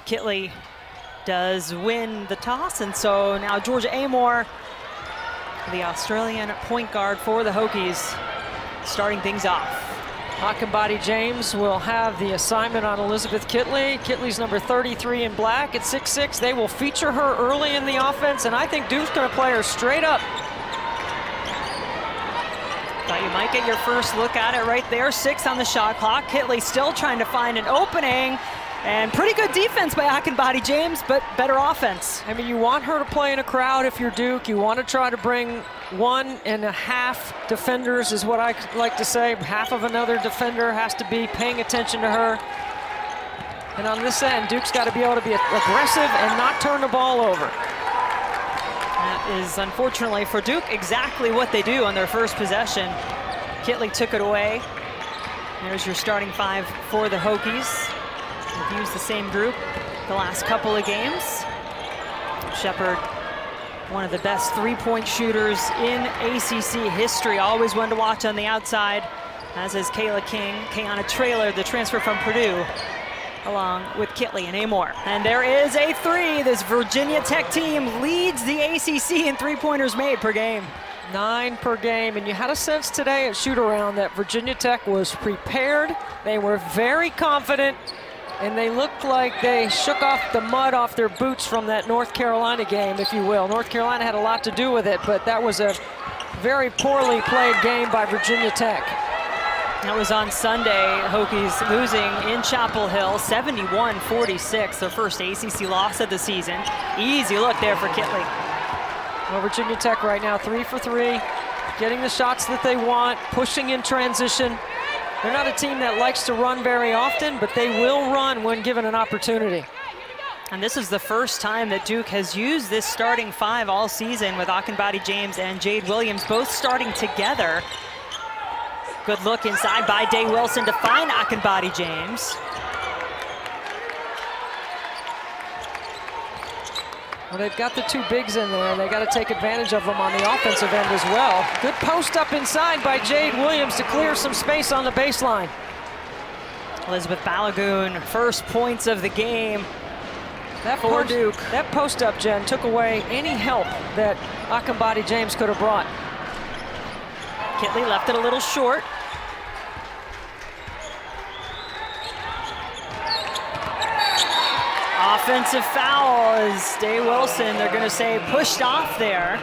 Kitley does win the toss, and so now Georgia Amoore, the Australian point guard for the Hokies, starting things off. Akinbade James will have the assignment on Elizabeth Kitley. Kitley's number 33 in black at 6'6". They will feature her early in the offense, and I think Duke's going to play her straight up. Thought you might get your first look at it right there. 6 on the shot clock. Kitley still trying to find an opening. And pretty good defense by Akinbade James, but better offense. I mean, you want her to play in a crowd if you're Duke. You want to try to bring 1.5 defenders is what I like to say. Half of another defender has to be paying attention to her. And on this end, Duke's got to be able to be aggressive and not turn the ball over. That is, unfortunately for Duke, exactly what they do on their first possession. Kitley took it away. There's your starting 5 for the Hokies. They've used the same group the last couple of games. Shepherd, one of the best three-point shooters in ACC history, always one to watch on the outside, as is Kayla King. Kayana Traylor, the transfer from Purdue, along with Kitley and Amoore. And there is a 3. This Virginia Tech team leads the ACC in three-pointers made per game. 9 per game, and you had a sense today at shoot-around that Virginia Tech was prepared. They were very confident, and they looked like they shook off the mud off their boots from that North Carolina game, if you will. North Carolina had a lot to do with it, but that was a very poorly played game by Virginia Tech. That was on Sunday. Hokies losing in Chapel Hill, 71-46, their first ACC loss of the season. Easy look there for Kitley. Well, Virginia Tech right now 3 for 3, getting the shots that they want, pushing in transition. They're not a team that likes to run very often, but they will run when given an opportunity. And this is the first time that Duke has used this starting 5 all season, with Akinbade James and Jade Williams both starting together. Good look inside by Day Wilson to find Akinbade James. Well, they've got the 2 bigs in there, and they got to take advantage of them on the offensive end as well. Good post up inside by Jade Williams to clear some space on the baseline. Elizabeth Balagoon, first points of the game for Duke. That post up, Jen, took away any help that Akinbade James could have brought. Kitley left it a little short. Offensive foul is Day Wilson. They're going to say pushed off there.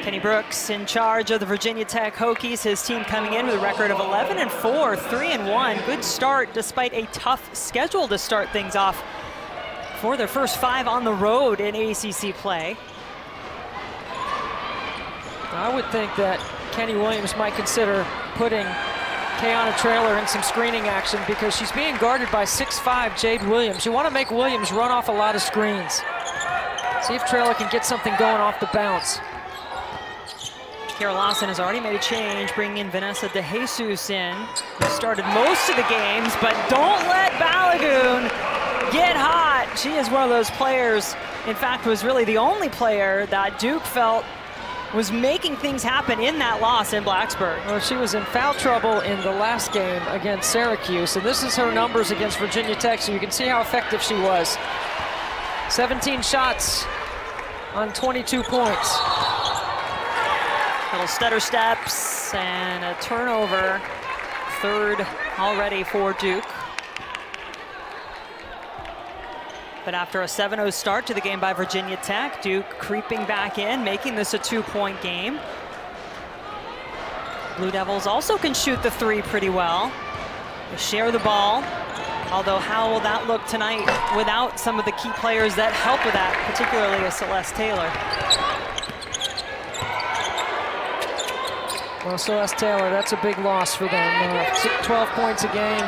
Kenny Brooks in charge of the Virginia Tech Hokies. His team coming in with a record of 11-4, 3-1. Good start despite a tough schedule to start things off for their first 5 on the road in ACC play. I would think that Kenny Williams might consider putting Kayana Traylor in some screening action, because she's being guarded by 6'5" Jade Williams. You want to make Williams run off a lot of screens. See if Traylor can get something going off the bounce. Kara Lawson has already made a change, bringing in Vanessa De Jesus in, who started most of the games, but don't let Balagoon get hot. She is one of those players, in fact, was really the only player that Duke felt was making things happen in that loss in Blacksburg. Well, she was in foul trouble in the last game against Syracuse, and this is her numbers against Virginia Tech, so you can see how effective she was. 17 shots on 22 points. Little stutter steps and a turnover. 3rd already for Duke. But after a 7-0 start to the game by Virginia Tech, Duke creeping back in, making this a 2-point game. Blue Devils also can shoot the 3 pretty well. They share the ball, although how will that look tonight without some of the key players that help with that, particularly a Celeste Taylor. Well, Celeste Taylor, that's a big loss for them. 12 points a game.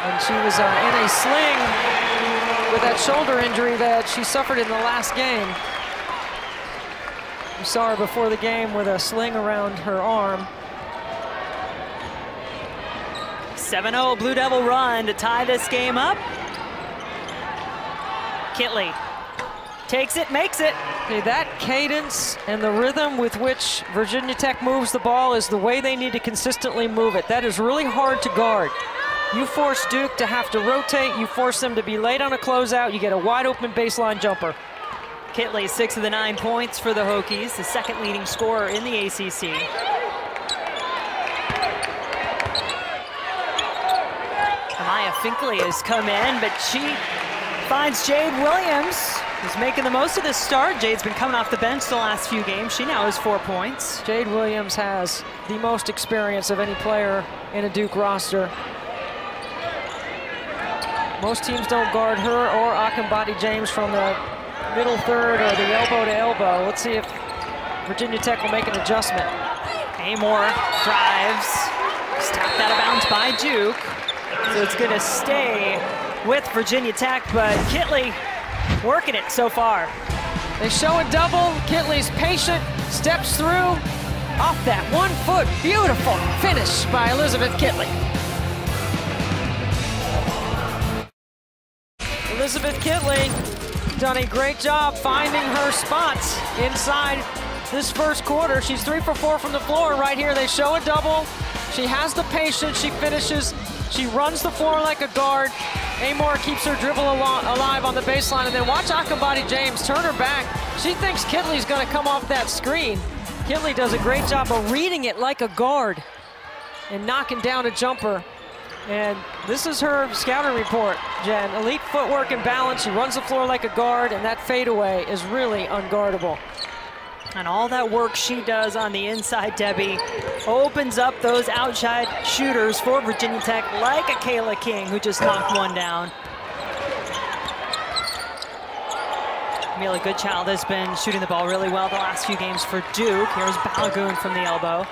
And she was in a sling with that shoulder injury that she suffered in the last game. You saw her before the game with a sling around her arm. 7-0 Blue Devil run to tie this game up. Kitley takes it, makes it. Okay, that cadence and the rhythm with which Virginia Tech moves the ball is the way they need to consistently move it. That is really hard to guard. You force Duke to have to rotate, you force them to be late on a closeout, you get a wide open baseline jumper. Kitley, 6 of the 9 points for the Hokies, the second leading scorer in the ACC. Amaya Finkley has come in, but she finds Jade Williams, who's making the most of this start. Jade's been coming off the bench the last few games. She now has 4 points. Jade Williams has the most experience of any player in a Duke roster. Most teams don't guard her or Akambati James from the middle third or the elbow to elbow. Let's see if Virginia Tech will make an adjustment. Amor drives, just tapped out of bounds by Duke. So it's going to stay with Virginia Tech, but Kitley working it so far. They show a double. Kitley's patient, steps through, off that 1 foot. Beautiful finish by Elizabeth Kitley. Elizabeth Kitley done a great job finding her spots inside this first quarter. She's 3 for 4 from the floor. Right here, they show a double. She has the patience, she finishes. She runs the floor like a guard. Amor keeps her dribble alive on the baseline, and then watch Akambati James turn her back. She thinks Kitley's gonna come off that screen. Kitley does a great job of reading it like a guard and knocking down a jumper. And this is her scouting report, Jen. Elite footwork and balance. She runs the floor like a guard, and that fadeaway is really unguardable. And all that work she does on the inside, Debbie, opens up those outside shooters for Virginia Tech, like a Kayla King, who just knocked one down. Amelia Goodchild has been shooting the ball really well the last few games for Duke. Here's Balagoon from the elbow.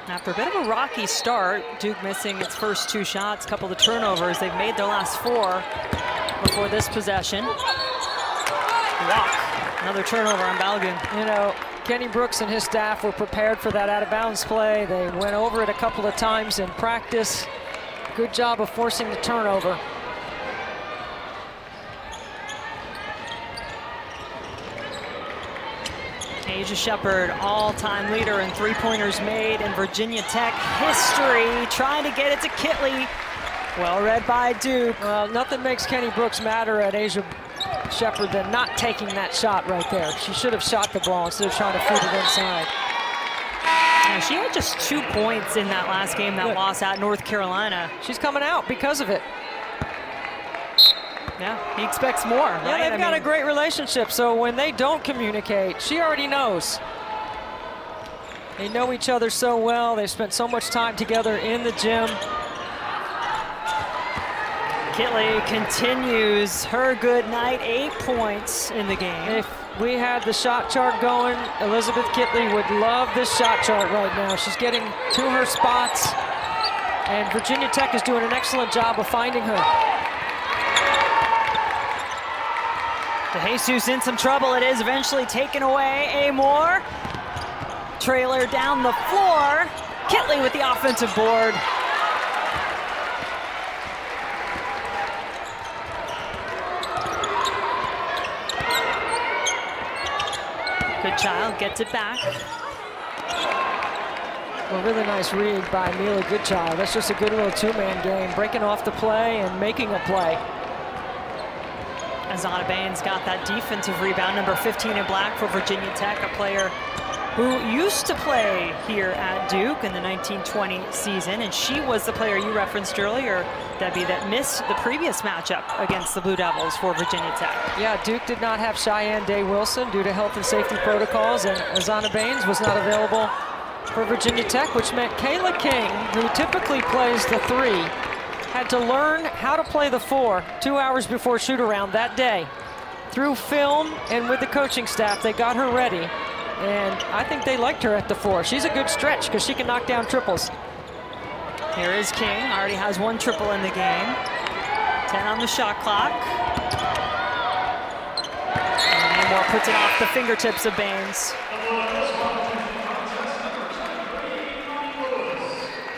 After a bit of a rocky start, Duke missing its first 2 shots, a couple of turnovers. They've made their last 4 before this possession. Walk, another turnover on Balagoon. You know, Kenny Brooks and his staff were prepared for that out-of-bounds play. They went over it a couple of times in practice. Good job of forcing the turnover. Asia Shepherd, all-time leader in 3-pointers made in Virginia Tech history, trying to get it to Kitley. Well read by Duke. Well, nothing makes Kenny Brooks madder at Asia Shepherd than not taking that shot right there. She should have shot the ball instead of trying to feed it inside. Now, she had just 2 points in that last game, that loss at North Carolina. She's coming out because of it. Yeah, he expects more, right? Yeah, they've got a great relationship, so when they don't communicate, she already knows. They know each other so well. They've spent so much time together in the gym. Kitley continues her good night, 8 points in the game. If we had the shot chart going, Elizabeth Kitley would love this shot chart right now. She's getting to her spots, and Virginia Tech is doing an excellent job of finding her. DeJesus in some trouble. It is eventually taken away. Amor, trailer down the floor. Kitley with the offensive board. Goodchild gets it back. Well, really nice read by Amelia Goodchild. That's just a good little 2-man game, breaking off the play and making a play. Azana Baines got that defensive rebound, number 15 in black for Virginia Tech, a player who used to play here at Duke in the 1920 season, and she was the player you referenced earlier, Debbie, that missed the previous matchup against the Blue Devils for Virginia Tech. Yeah, Duke did not have Cheyenne Day-Wilson due to health and safety protocols, and Azana Baines was not available for Virginia Tech, which meant Kayla King, who typically plays the 3, had to learn how to play the 4 2 hours before shoot-around that day. Through film and with the coaching staff, they got her ready, and I think they liked her at the 4. She's a good stretch because she can knock down triples. Here is King, already has 1 triple in the game. 10 on the shot clock. And Amor puts it off the fingertips of Baines.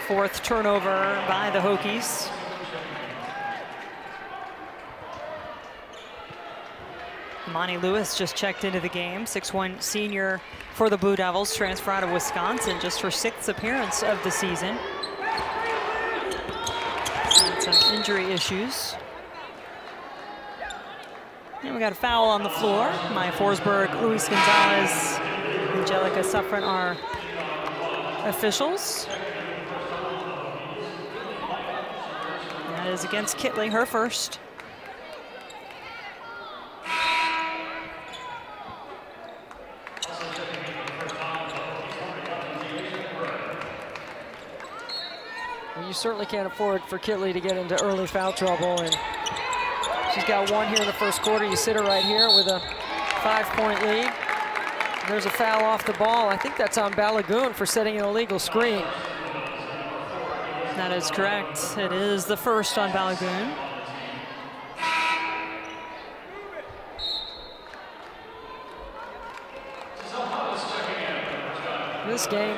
4th turnover by the Hokies. Imani Lewis just checked into the game, 6'1" senior for the Blue Devils, transfer out of Wisconsin, just her 6th appearance of the season. Had some injury issues. And we got a foul on the floor. Maya Forsberg, Luis Gonzalez, Angelica Suffren are officials. That is against Kitley, her first. You certainly can't afford for Kitley to get into early foul trouble, and she's got one here in the first quarter. You sit her right here with a 5-point lead. There's a foul off the ball. I think that's on Balagoon for setting an illegal screen. That is correct. It is the first on Balagoon. This game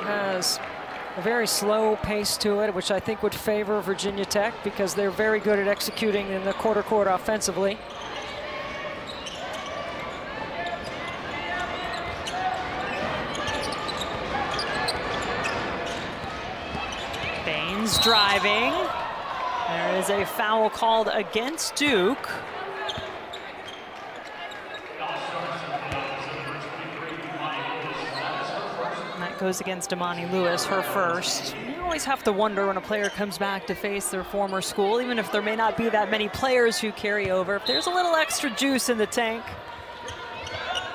has a very slow pace to it, which I think would favor Virginia Tech because they're very good at executing in the quarter court offensively. Baines driving. There is a foul called against Duke. Goes against Imani Lewis, her first. You always have to wonder when a player comes back to face their former school, even if there may not be that many players who carry over, if there's a little extra juice in the tank.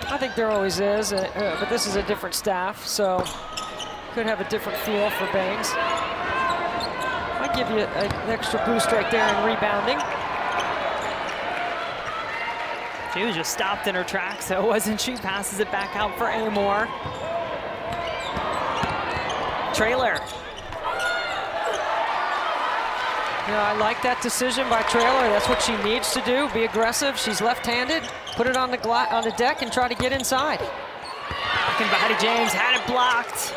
I think there always is, but this is a different staff, so could have a different feel for Baines. Might give you an extra boost right there in rebounding. She was just stopped in her tracks, so wasn't she? Passes it back out for Amor. Traylor. Yeah, I like that decision by Traylor. That's what she needs to do, be aggressive. She's left-handed. Put it on the deck and try to get inside. Blocking by Hattie James, had it blocked.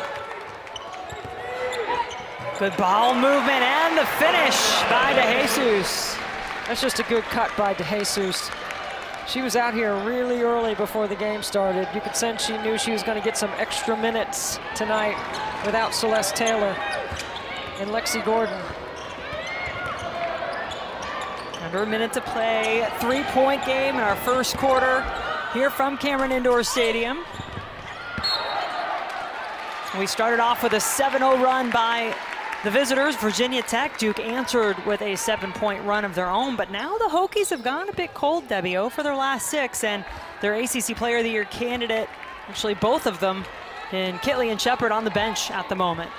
Good ball movement and the finish by DeJesus. That's just a good cut by DeJesus. She was out here really early before the game started. You could sense she knew she was going to get some extra minutes tonight without Celeste Taylor and Lexi Gordon. Under a minute to play, 3-point game in our first quarter here from Cameron Indoor Stadium. We started off with a 7-0 run by the visitors, Virginia Tech. Duke answered with a 7-point run of their own, but now the Hokies have gone a bit cold, Debbie, for their last 6, and their ACC Player of the Year candidate, actually both of them, in Kitley and Shepard on the bench at the moment.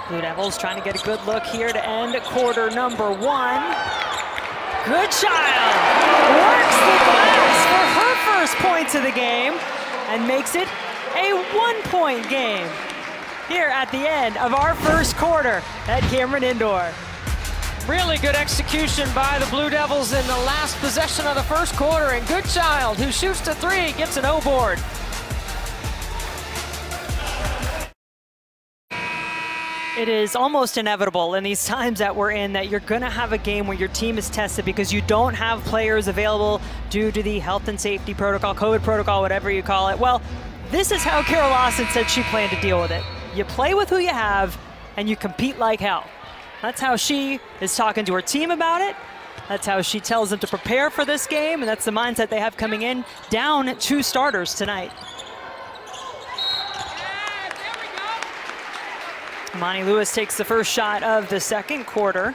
Blue Devils trying to get a good look here to end quarter number 1. Goodchild works the glass for her first points of the game and makes it a 1-point game here at the end of our first quarter at Cameron Indoor. Really good execution by the Blue Devils in the last possession of the first quarter, and Goodchild, who shoots to 3, gets an O board. It is almost inevitable in these times that we're in that you're going to have a game where your team is tested because you don't have players available due to the health and safety protocol, COVID protocol, whatever you call it. Well, this is how Carol Lawson said she planned to deal with it. You play with who you have and you compete like hell. That's how she is talking to her team about it. That's how she tells them to prepare for this game, and that's the mindset they have coming in, down 2 starters tonight. Imani Lewis takes the first shot of the second quarter.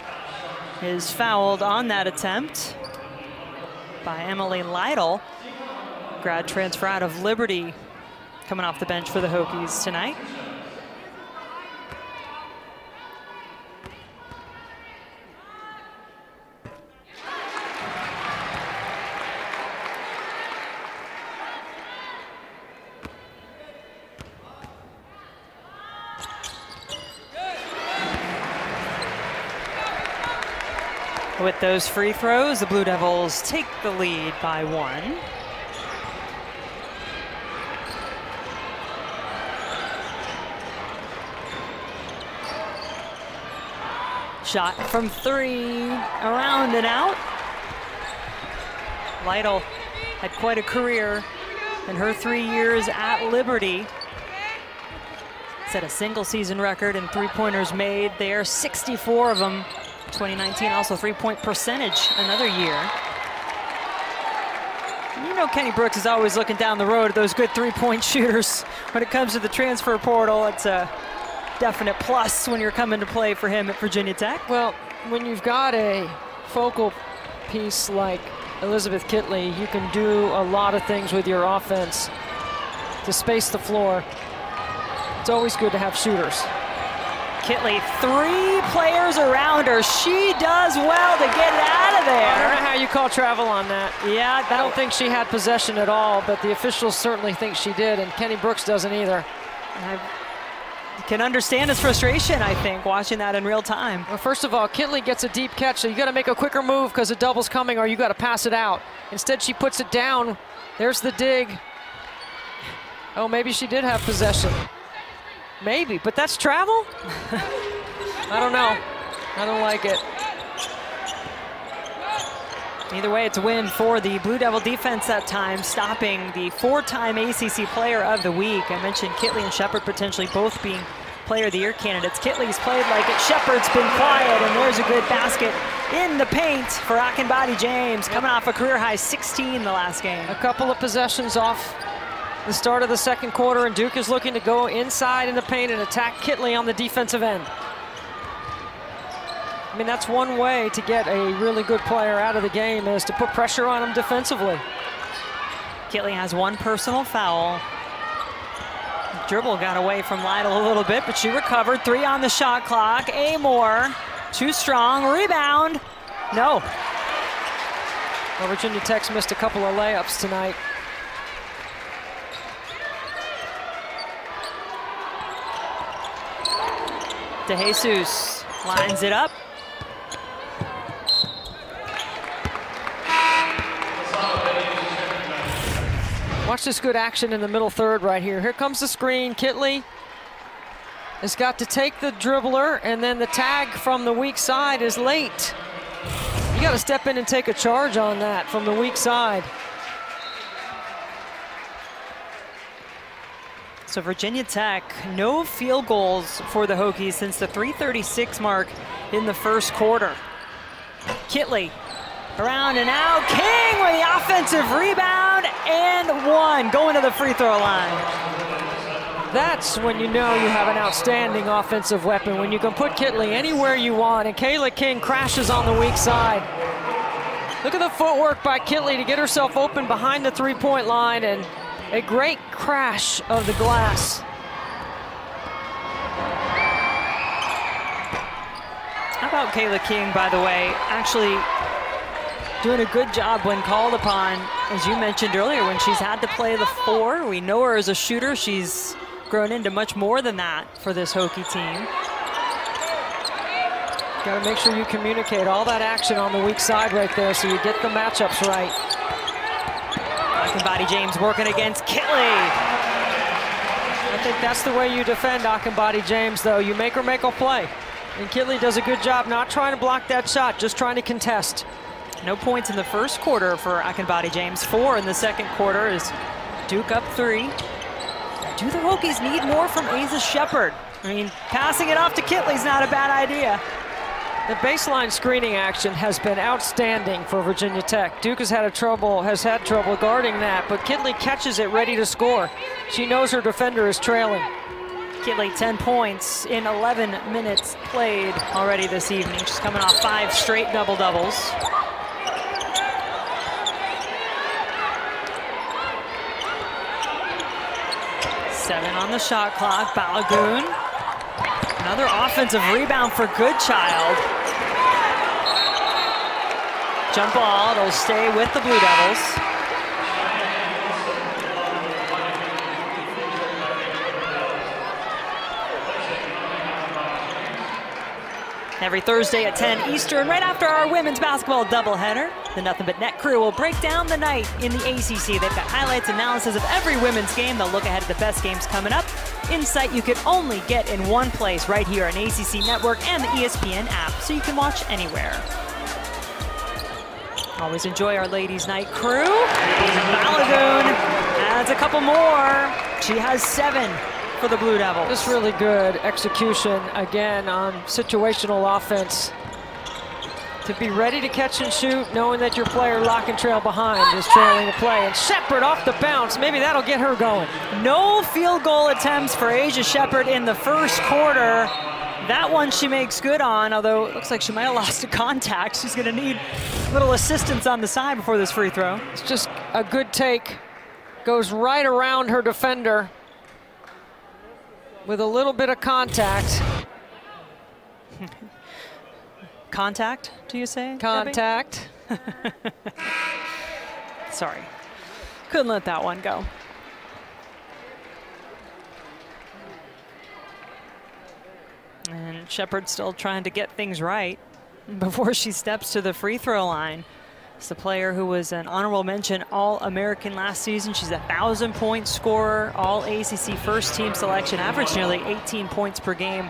Is fouled on that attempt by Emily Lytle. Grad transfer out of Liberty, coming off the bench for the Hokies tonight. With those free throws, the Blue Devils take the lead by 1. Shot from 3, around and out. Lytle had quite a career in her 3 years at Liberty. Set a single season record in three-pointers made there, 64 of them. 2019, also three-point percentage another year. You know Kenny Brooks is always looking down the road at those good three-point shooters. When it comes to the transfer portal, it's a definite plus when you're coming to play for him at Virginia Tech. Well, when you've got a focal piece like Elizabeth Kitley, you can do a lot of things with your offense to space the floor. It's always good to have shooters. Kitley, 3 players around her. She does well to get it out of there. I don't know how you call travel on that. Yeah, I don't think she had possession at all, but the officials certainly think she did, and Kenny Brooks doesn't either. I can understand his frustration, I think, watching that in real time. Well, first of all, Kitley gets a deep catch, so you got to make a quicker move because the double's coming, or you got to pass it out. Instead, she puts it down. There's the dig. Oh, maybe she did have possession. Maybe, but that's travel? I don't know. I don't like it. Either way, it's a win for the Blue Devil defense that time, stopping the 4-time ACC Player of the Week. I mentioned Kitley and Shepard potentially both being Player of the Year candidates. Kitley's played like it. Shepard's been quiet, and there's a good basket in the paint for Akinbadi James, coming off a career-high 16 the last game. A couple of possessions off the start of the second quarter, and Duke is looking to go inside in the paint and attack Kitley on the defensive end. I mean, that's one way to get a really good player out of the game, is to put pressure on him defensively. Kitley has 1 personal foul. Dribble got away from Lytle a little bit, but she recovered. 3 on the shot clock. Amor, too strong. Rebound. No. Well, Virginia Tech's missed a couple of layups tonight. DeJesus lines it up. Watch this good action in the middle third right here. Here comes the screen. Kitley has got to take the dribbler, and then the tag from the weak side is late. You got to step in and take a charge on that from the weak side. So Virginia Tech, no field goals for the Hokies since the 3:36 mark in the first quarter. Kitley around and out. King with the offensive rebound and 1, going to the free throw line. That's when you know you have an outstanding offensive weapon, when you can put Kitley anywhere you want, and Kayla King crashes on the weak side. Look at the footwork by Kitley to get herself open behind the three-point line, and a great crash of the glass. How about Kayla King, by the way, actually doing a good job when called upon, as you mentioned earlier, when she's had to play the 4. We know her as a shooter. She's grown into much more than that for this Hokie team. Got to make sure you communicate all that action on the weak side right there so you get the matchups right. Akinbadi James working against Kitley. I think that's the way you defend Akinbadi James, though. You make her make a play. And Kitley does a good job not trying to block that shot, just trying to contest. No points in the first quarter for Akinbadi James. 4 in the second quarter as Duke up 3. Do the Hokies need more from Asa Shepard? I mean, passing it off to Kitley's not a bad idea. The baseline screening action has been outstanding for Virginia Tech. Duke has had trouble guarding that, but Kitley catches it ready to score. She knows her defender is trailing. Kitley 10 points in 11 minutes played already this evening. She's coming off 5 straight double-doubles. Seven on the shot clock. Balagoon. Another offensive rebound for Goodchild. Jump ball, it'll stay with the Blue Devils. Every Thursday at 10 Eastern, right after our women's basketball doubleheader, the Nothing But Net crew will break down the night in the ACC. They've got highlights, analysis of every women's game. They'll look ahead at the best games coming up. Insight you could only get in one place, right here on ACC Network and the ESPN app, so you can watch anywhere. Always enjoy our ladies' night crew. Balagoon adds a couple more. She has 7 for the Blue Devils. Just really good execution again on situational offense. To be ready to catch and shoot, knowing that your player lock and trail behind is trailing the play. And Shepard off the bounce, maybe that'll get her going. No field goal attempts for Asia Shepard in the first quarter. That one she makes good on, although it looks like she might have lost a contact. She's gonna need a little assistance on the side before this free throw. It's just a good take. Goes right around her defender with a little bit of contact. Contact, do you say? Contact. Sorry. Couldn't let that one go. And Shepard still trying to get things right before she steps to the free throw line. It's the player who was an honorable mention All-American last season. She's a 1,000-point scorer, All-ACC first-team selection, averaged nearly 18 points per game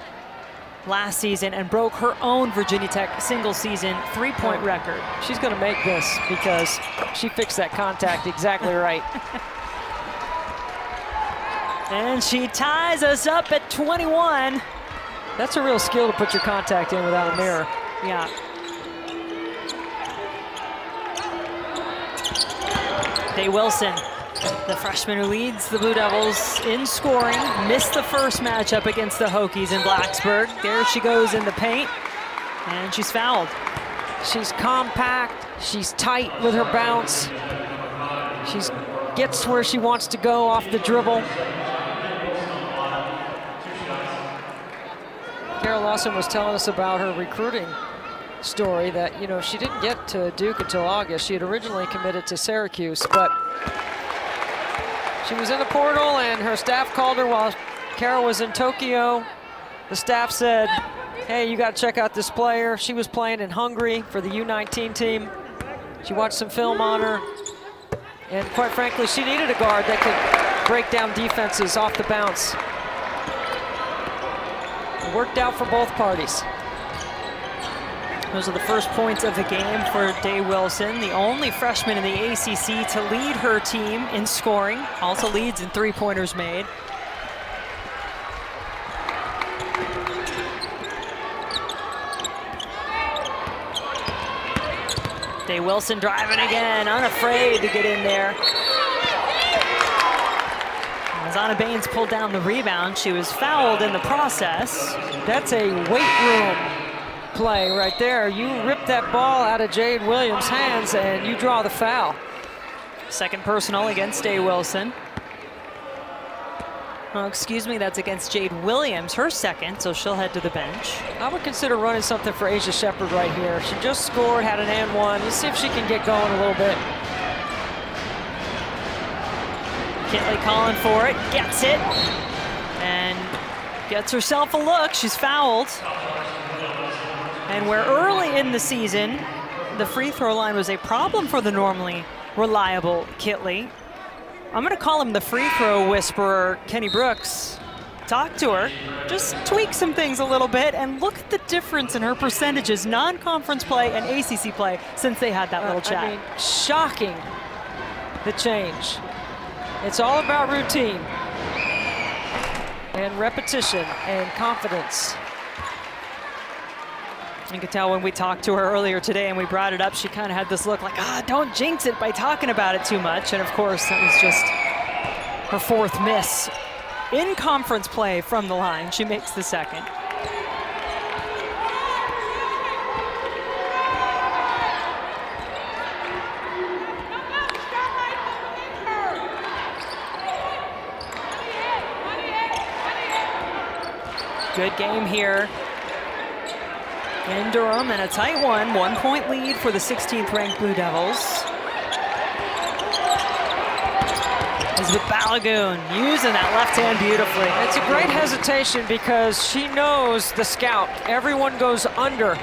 last season, and broke her own Virginia Tech single-season three-point record. She's going to make this because she fixed that contact exactly right. And she ties us up at 21. That's a real skill to put your contact in without a mirror. Yeah. Day Wilson, the freshman who leads the Blue Devils in scoring, missed the first matchup against the Hokies in Blacksburg. There she goes in the paint, and she's fouled. She's compact, she's tight with her bounce. She gets where she wants to go off the dribble. Carol Lawson was telling us about her recruiting story that, you know, she didn't get to Duke until August. She had originally committed to Syracuse, but she was in the portal and her staff called her while Carol was in Tokyo. The staff said, hey, you got to check out this player. She was playing in Hungary for the U19 team. She watched some film on her, and quite frankly, she needed a guard that could break down defenses off the bounce. It worked out for both parties. Those are the first points of the game for Day Wilson, the only freshman in the ACC to lead her team in scoring, also leads in three-pointers made. Day Wilson driving again, unafraid to get in there. As Anna Baines pulled down the rebound, she was fouled in the process. That's a weight room play right there. You rip that ball out of Jade Williams' hands and you draw the foul. Second personal against Day Wilson. Oh, excuse me, that's against Jade Williams, her second, so she'll head to the bench. I would consider running something for Asia Shepard right here. She just scored, had an and one. Let's see if she can get going a little bit. Kitley calling for it, gets it, and gets herself a look. She's fouled. And where early in the season, the free throw line was a problem for the normally reliable Kitley, I'm gonna call him the free throw whisperer, Kenny Brooks. Talk to her, just tweak some things a little bit, and look at the difference in her percentages, non-conference play and ACC play, since they had that little chat. I mean, shocking, the change. It's all about routine and repetition and confidence. You could tell when we talked to her earlier today and we brought it up, she kind of had this look like, don't jinx it by talking about it too much. And of course, that was just her fourth miss in conference play from the line. She makes the second. Good game here in Durham, and a tight one. 1-point lead for the 16th ranked Blue Devils. Elizabeth Balagoon using that left hand beautifully. It's a great hesitation because she knows the scout. Everyone goes under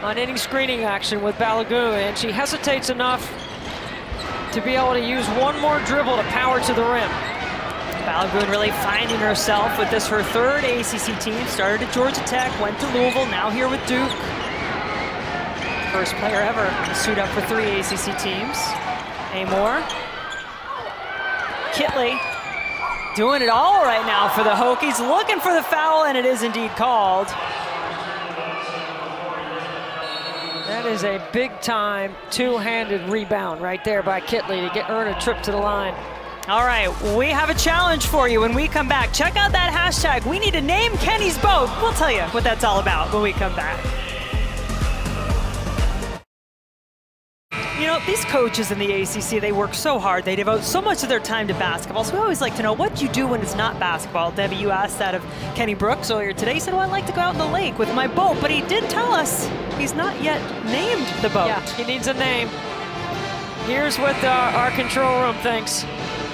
on any screening action with Balagoon, and she hesitates enough to be able to use one more dribble to power to the rim. Balagoon really finding herself with this, her third ACC team. Started at Georgia Tech, went to Louisville, now here with Duke. First player ever to suit up for 3 ACC teams. Amor. Kitley doing it all right now for the Hokies, looking for the foul, and it is indeed called. That is a big-time two-handed rebound right there by Kitley to earn a trip to the line. All right, we have a challenge for you when we come back. Check out that hashtag. We need to name Kenny's boat. We'll tell you what that's all about when we come back. You know, these coaches in the ACC, they work so hard. They devote so much of their time to basketball. So we always like to know, what do you do when it's not basketball? Debbie, you asked that of Kenny Brooks earlier today. He said, well, I like to go out in the lake with my boat. But he did tell us he's not yet named the boat. Yeah, he needs a name. Here's what our control room thinks.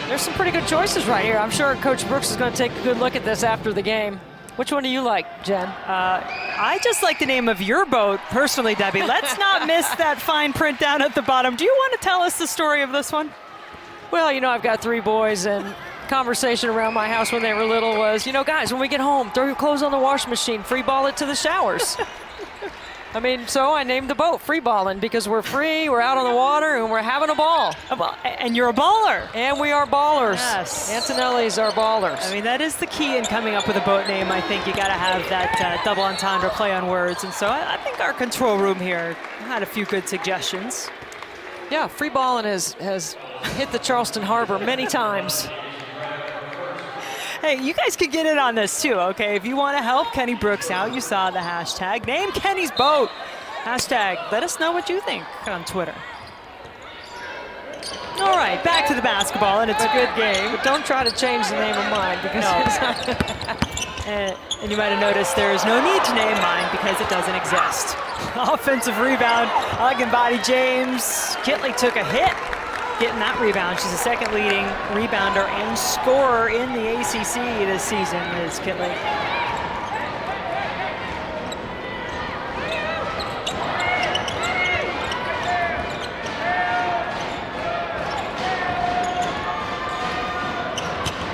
There's some pretty good choices right here. I'm sure Coach Brooks is going to take a good look at this after the game. Which one do you like, Jen? I just like the name of your boat, personally, Debbie. Let's not miss that fine print down at the bottom. Do you want to tell us the story of this one? Well, you know, I've got 3 boys, and conversation around my house when they were little was, you know, guys, when we get home, throw your clothes on the washing machine, free ball it to the showers. I mean, so I named the boat Free Ballin' because we're free, we're out on the water, and we're having a ball. And you're a baller. And we are ballers. Yes. Antonelli's are ballers. I mean, that is the key in coming up with a boat name. I think you got to have that double entendre, play on words. And so I think our control room here had a few good suggestions. Yeah, Free Ballin' has hit the Charleston Harbor many times. Hey, you guys could get in on this too, okay? If you want to help Kenny Brooks out, you saw the hashtag. Name Kenny's boat. Hashtag, let us know what you think on Twitter. All right, back to the basketball, and it's a good game. But don't try to change the name of mine because and you might have noticed there is no need to name mine because it doesn't exist. Offensive rebound, Aginbody James. Kitley took a hit getting that rebound. She's the second leading rebounder and scorer in the ACC this season, is Kitley.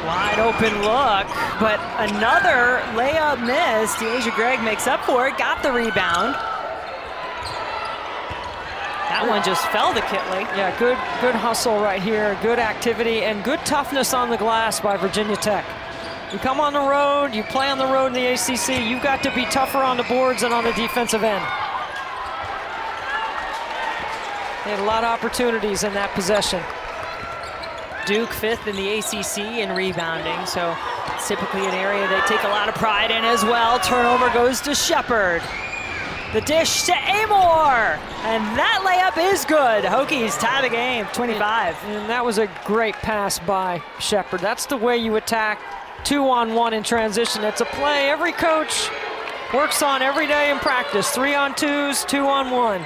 Wide open look, but another layup missed. Deasia Gregg makes up for it, got the rebound. That one just fell to Kitley. Yeah, good hustle right here, good activity, and good toughness on the glass by Virginia Tech. You come on the road, you play on the road in the ACC, you've got to be tougher on the boards and on the defensive end. They had a lot of opportunities in that possession. Duke 5th in the ACC in rebounding, so it's typically an area they take a lot of pride in as well. Turnover goes to Shepard. The dish to Amor, and that layup is good. Hokies tie the game, 25. And that was a great pass by Shepard. That's the way you attack 2-on-1 in transition. It's a play every coach works on every day in practice. 3-on-2s, 2-on-1.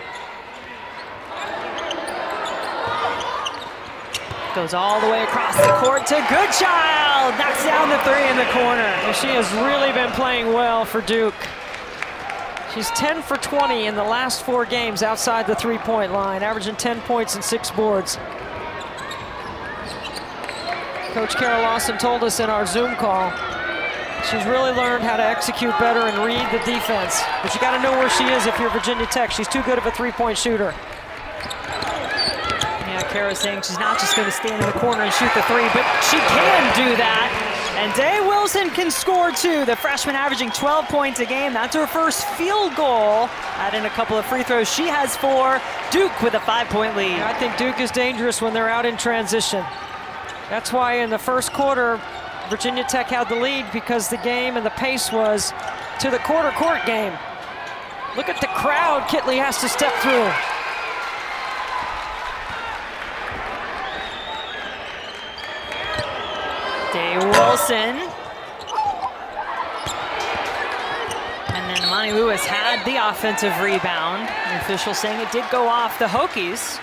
Goes all the way across the court to Goodchild. Knocks down the 3 in the corner. And she has really been playing well for Duke. She's 10 for 20 in the last 4 games outside the 3-point line, averaging 10 points and 6 boards. Coach Carol Lawson told us in our Zoom call, she's really learned how to execute better and read the defense. But you got to know where she is if you're Virginia Tech. She's too good of a 3-point shooter. Yeah, Kara's saying she's not just going to stand in the corner and shoot the 3, but she can do that. And Day Wilson can score too. The freshman averaging 12 points a game. That's her first field goal. Add in a couple of free throws. She has 4. Duke with a 5-point lead. I think Duke is dangerous when they're out in transition. That's why in the first quarter, Virginia Tech had the lead because the game and the pace was to the quarter court game. Look at the crowd Kitley has to step through. Day Wilson. And then Monty Lewis had the offensive rebound. The official saying it did go off the Hokies.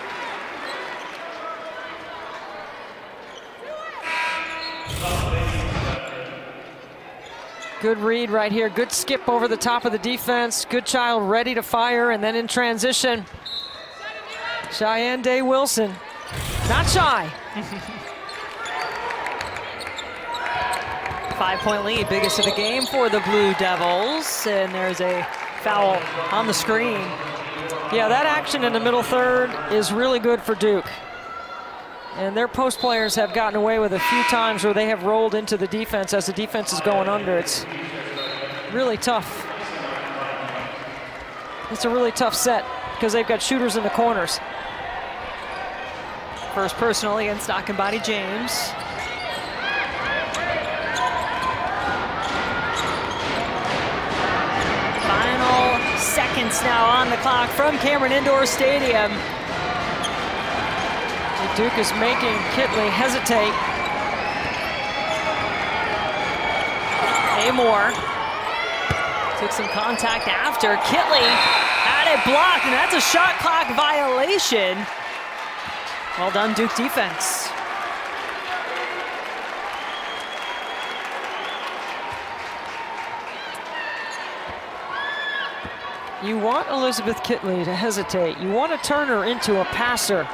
Good read right here. Good skip over the top of the defense. Goodchild ready to fire, and then in transition, Cheyenne Day Wilson. Not shy. 5-point lead, biggest of the game for the Blue Devils. And there's a foul on the screen. Yeah, that action in the middle third is really good for Duke. And their post players have gotten away with a few times where they have rolled into the defense as the defense is going under. It's really tough. It's a really tough set because they've got shooters in the corners. First personal against Akinbade James. Final seconds now on the clock from Cameron Indoor Stadium. Duke is making Kitley hesitate. Amor took some contact after. Kitley had it blocked, and that's a shot clock violation. Well done, Duke defense. You want Elizabeth Kitley to hesitate. You want to turn her into a passer.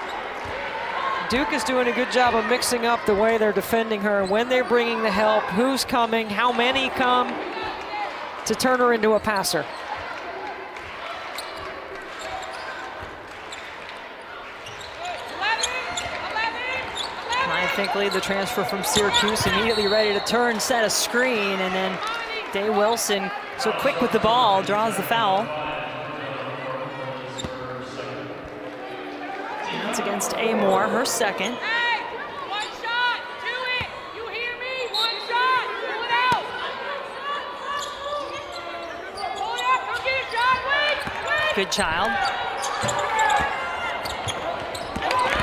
Duke is doing a good job of mixing up the way they're defending her, when they're bringing the help, who's coming, how many come, to turn her into a passer. Ryan Finkley, the transfer from Syracuse, immediately ready to turn, set a screen, and then Day Wilson, so quick with the ball, draws the foul. That's against Amor, her second. Hey, one shot, do it. You hear me? One shot, pull it out. Pull it out, come get a shot, wait. Goodchild.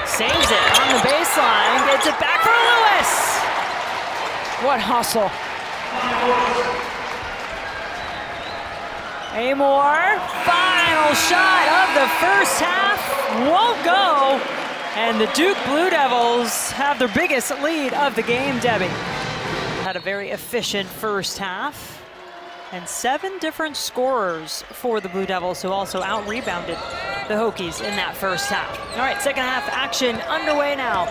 Saves it on the baseline, gets it back for Lewis. What hustle. Amor, final shot of the first half, won't go. And the Duke Blue Devils have their biggest lead of the game, Debbie. Had a very efficient first half, and 7 different scorers for the Blue Devils, who also out-rebounded the Hokies in that first half. All right, second half action underway now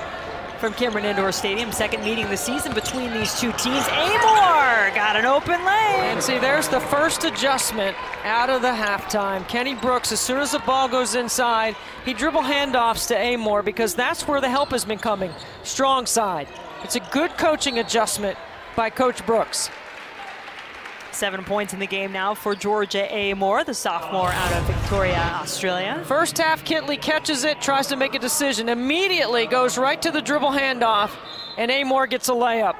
from Cameron Indoor Stadium. Second meeting of the season between these two teams. Amor got an open lane. And see, there's the first adjustment out of the halftime. Kenny Brooks, as soon as the ball goes inside, he dribble handoffs to Amor because that's where the help has been coming. Strong side. It's a good coaching adjustment by Coach Brooks. 7 points in the game now for Georgia Amor, the sophomore out of Victoria, Australia. First half, Kitley catches it, tries to make a decision, immediately goes right to the dribble handoff, and Amor gets a layup.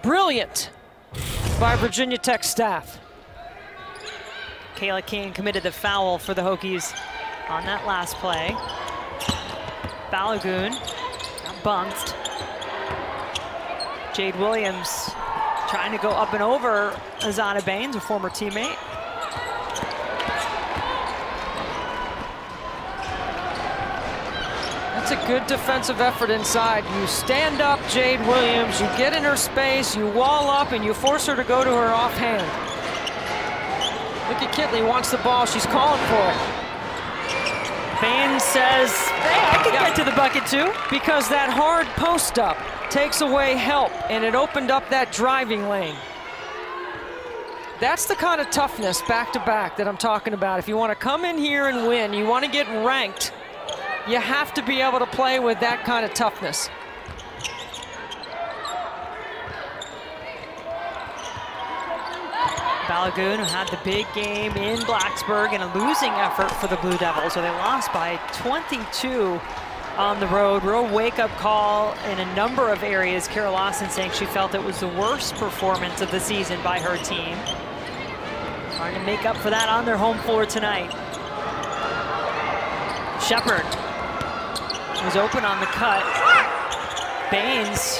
Brilliant by Virginia Tech staff. Kayla King committed the foul for the Hokies on that last play. Balogun got bumped. Jade Williams trying to go up and over Azana Baines, a former teammate. That's a good defensive effort inside. You stand up Jade Williams, you get in her space, you wall up, and you force her to go to her offhand. Look at Kitley, wants the ball, she's calling for it. Baines says, hey, I can get to the bucket too. Because that hard post up takes away help, and it opened up that driving lane. That's the kind of toughness back-to-back that I'm talking about. If you want to come in here and win, you want to get ranked, you have to be able to play with that kind of toughness. Balogun, who had the big game in Blacksburg, and a losing effort for the Blue Devils. So they lost by 22 on the road. Real wake-up call in a number of areas. Kara Lawson saying she felt it was the worst performance of the season by her team. Trying to make up for that on their home floor tonight. Shepard was open on the cut. Baines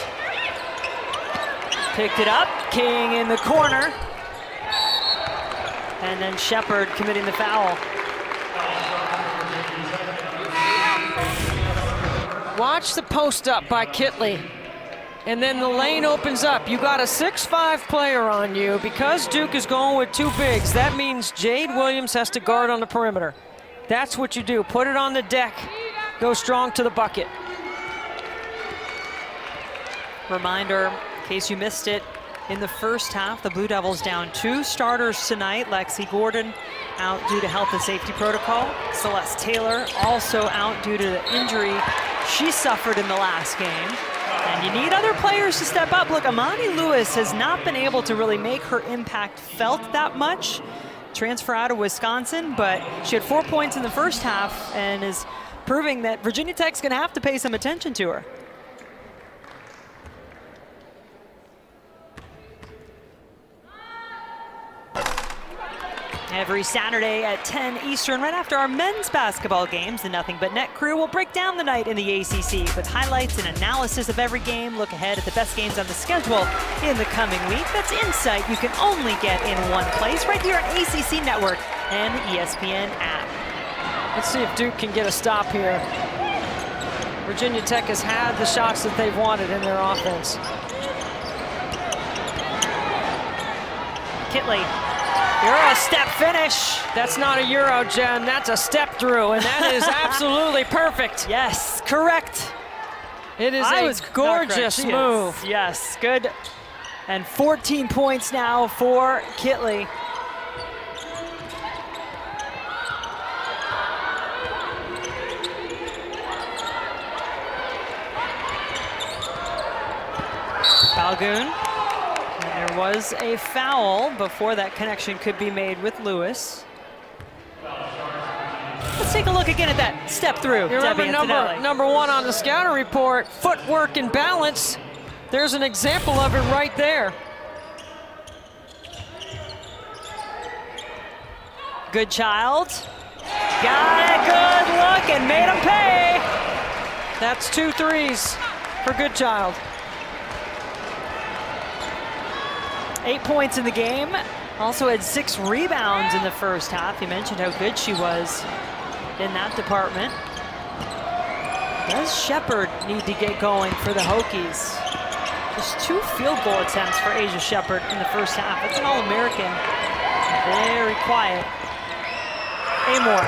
picked it up. King in the corner. And then Shepard committing the foul. Watch the post up by Kitley. and then the lane opens up. You got a 6'5" player on you. Because Duke is going with 2 bigs, that means Jade Williams has to guard on the perimeter. That's what you do. Put it on the deck. Go strong to the bucket. Reminder, in case you missed it, in the first half, the Blue Devils down 2 starters tonight. Lexi Gordon out due to health and safety protocol. Celeste Taylor also out due to the injury she suffered in the last game. And you need other players to step up. Look, Amani Lewis has not been able to really make her impact felt that much. Transfer out of Wisconsin, but she had 4 points in the first half and is proving that Virginia Tech's gonna have to pay some attention to her. Every Saturday at 10 Eastern, right after our men's basketball games, the Nothing But Net crew will break down the night in the ACC with highlights and analysis of every game. Look ahead at the best games on the schedule in the coming week. That's insight you can only get in one place, right here on ACC Network and the ESPN app. Let's see if Duke can get a stop here. Virginia Tech has had the shots that they've wanted in their offense. Kitley. Euro step finish. That's not a Euro, Jen. That's a step through, and that is absolutely perfect. Yes, correct. It is a gorgeous move. Yes, good. And 14 points now for Kitley. Balgoon. And there was a foul before that connection could be made with Lewis. Let's take a look again at that step through. You remember number 1 on the scouting report, footwork and balance. There's an example of it right there. Goodchild. Got a good look and made him pay. That's 2 threes for Goodchild. 8 points in the game. Also had 6 rebounds in the first half. You mentioned how good she was in that department. Does Shepard need to get going for the Hokies? Just 2 field goal attempts for Asia Shepard in the first half. That's an All-American. Very quiet. Amor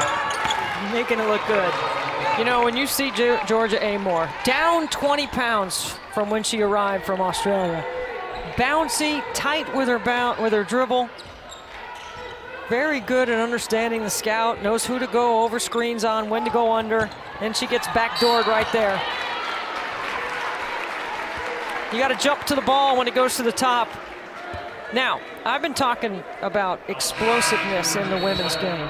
making it look good. You know, when you see Georgia Amor down 20 pounds from when she arrived from Australia. Bouncy, tight with her dribble. Very good at understanding the scout, knows who to go over screens on, when to go under, and she gets backdoored right there. You got to jump to the ball when it goes to the top. Now, I've been talking about explosiveness in the women's game.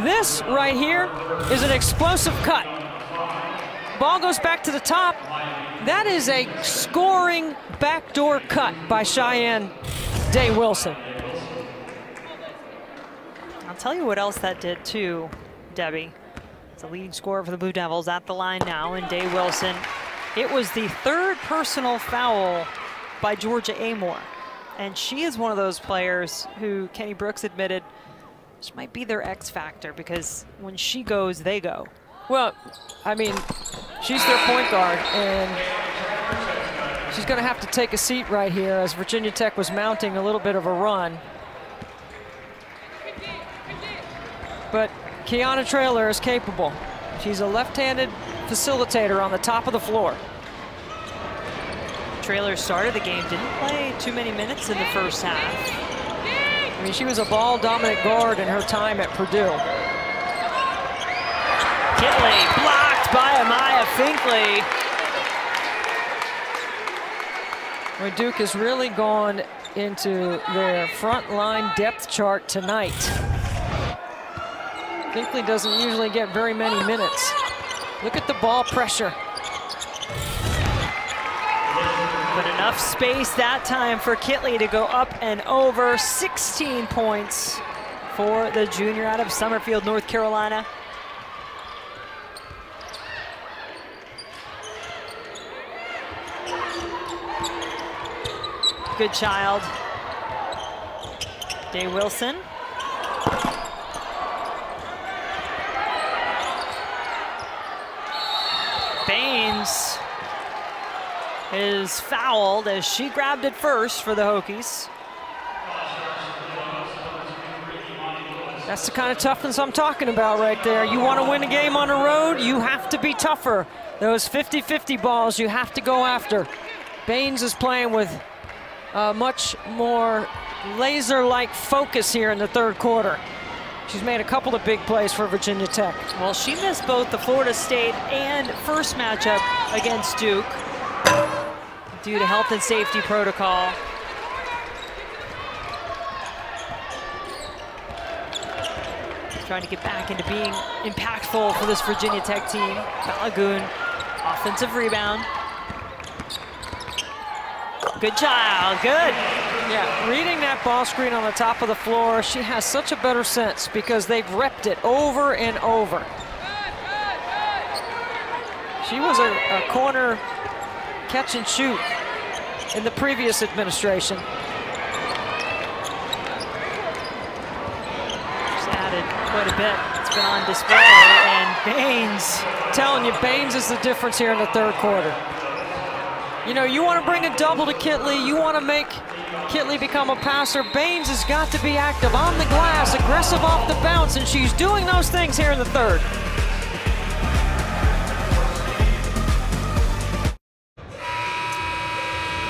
This right here is an explosive cut. Ball goes back to the top. That is a scoring backdoor cut by Cheyenne Day-Wilson. I'll tell you what else that did too, Debbie. It's a leading scorer for the Blue Devils at the line now, and Day-Wilson. It was the 3rd personal foul by Georgia Amor. And she is one of those players who Kenny Brooks admitted she might be their X factor, because when she goes, they go. Well, I mean, she's their point guard, and she's going to have to take a seat right here as Virginia Tech was mounting a little bit of a run. But Kiana Traylor is capable. She's a left-handed facilitator on the top of the floor. Traylor started the game, didn't play too many minutes in the first half. I mean, she was a ball-dominant guard in her time at Purdue. Kitley blocked by Amaya Finkley. Well, Duke has really gone into their front line depth chart tonight. Finkley doesn't usually get very many minutes. Look at the ball pressure. But enough space that time for Kitley to go up and over. 16 points for the junior out of Summerfield, North Carolina. Goodchild. Day-Wilson. Baines is fouled as she grabbed it first for the Hokies. That's the kind of toughness I'm talking about right there. You want to win a game on the road, you have to be tougher. Those 50-50 balls you have to go after. Baines is playing with much more laser-like focus here in the third quarter. She's made a couple of big plays for Virginia Tech. Well, she missed both the Florida State and first matchup against Duke due to health and safety protocol. Trying to get back into being impactful for this Virginia Tech team. Balagoon, offensive rebound. Good child, good. Yeah, reading that ball screen on the top of the floor, she has such a better sense because they've repped it over and over. She was a corner catch and shoot in the previous administration. She's added quite a bit. It's been on display, and Baines. I'm telling you, Baines is the difference here in the third quarter. You know, you want to bring a double to Kitley, you want to make Kitley become a passer. Baines has got to be active on the glass, aggressive off the bounce, and she's doing those things here in the third.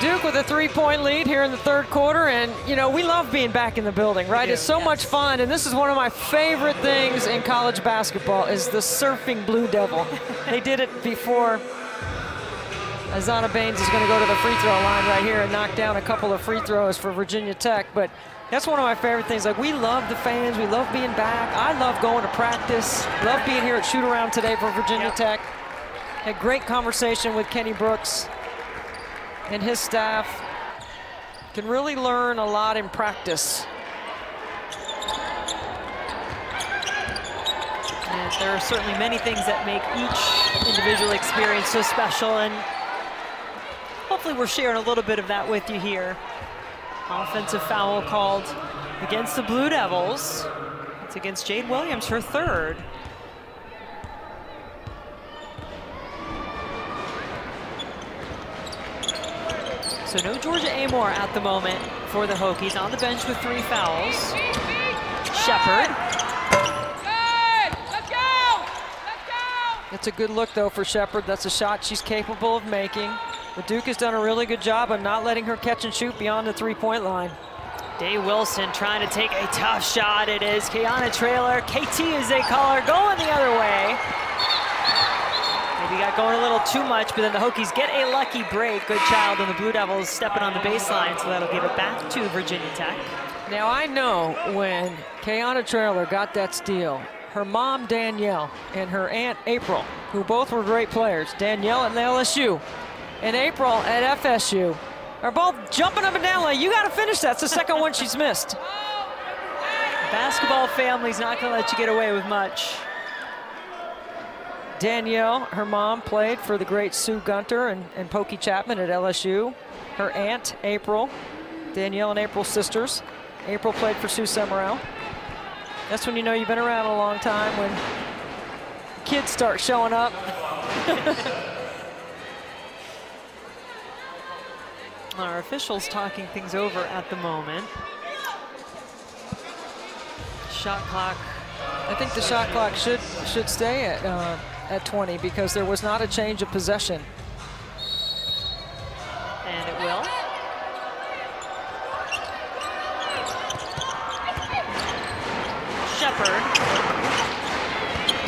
Duke with a 3-point lead here in the third quarter, and you know, we love being back in the building, right? It's so much fun, and this is one of my favorite things in college basketball is the surfing Blue Devil. They did it before. Azana Baines is going to go to the free throw line right here and knock down a couple of free throws for Virginia Tech, but that's one of my favorite things. Like, we love the fans, we love being back. I love going to practice, love being here at shoot around today for Virginia Tech. Had great conversation with Kenny Brooks and his staff. Can really learn a lot in practice. And there are certainly many things that make each individual experience so special, and hopefully we're sharing a little bit of that with you here. Offensive foul called against the Blue Devils. It's against Jade Williams, her third. So no Georgia Amore at the moment for the Hokies. On the bench with 3 fouls. Shepard. Good! Let's go! Let's go! It's a good look, though, for Shepard. That's a shot she's capable of making. But Duke has done a really good job of not letting her catch and shoot beyond the 3-point line. Day Wilson trying to take a tough shot. It is Kiana Traylor. KT as they call her, going the other way. Maybe got going a little too much, but then the Hokies get a lucky break. Good child, and the Blue Devils stepping on the baseline, so that'll give it back to Virginia Tech. Now, I know when Kiana Traylor got that steal, her mom, Danielle, and her aunt, April, who both were great players, Danielle at LSU and April at FSU, are both jumping up and down like, you got to finish that. It's the second one she's missed. Basketball family's not going to let you get away with much. Danielle, her mom, played for the great Sue Gunter and Pokey Chapman at LSU. Her aunt, April, Danielle and April's sisters. April played for Sue Semrau. That's when you know you've been around a long time, when kids start showing up. Our officials talking things over at the moment. Shot clock. I think the shot clock should stay at 20 because there was not a change of possession. And it will. Shepard.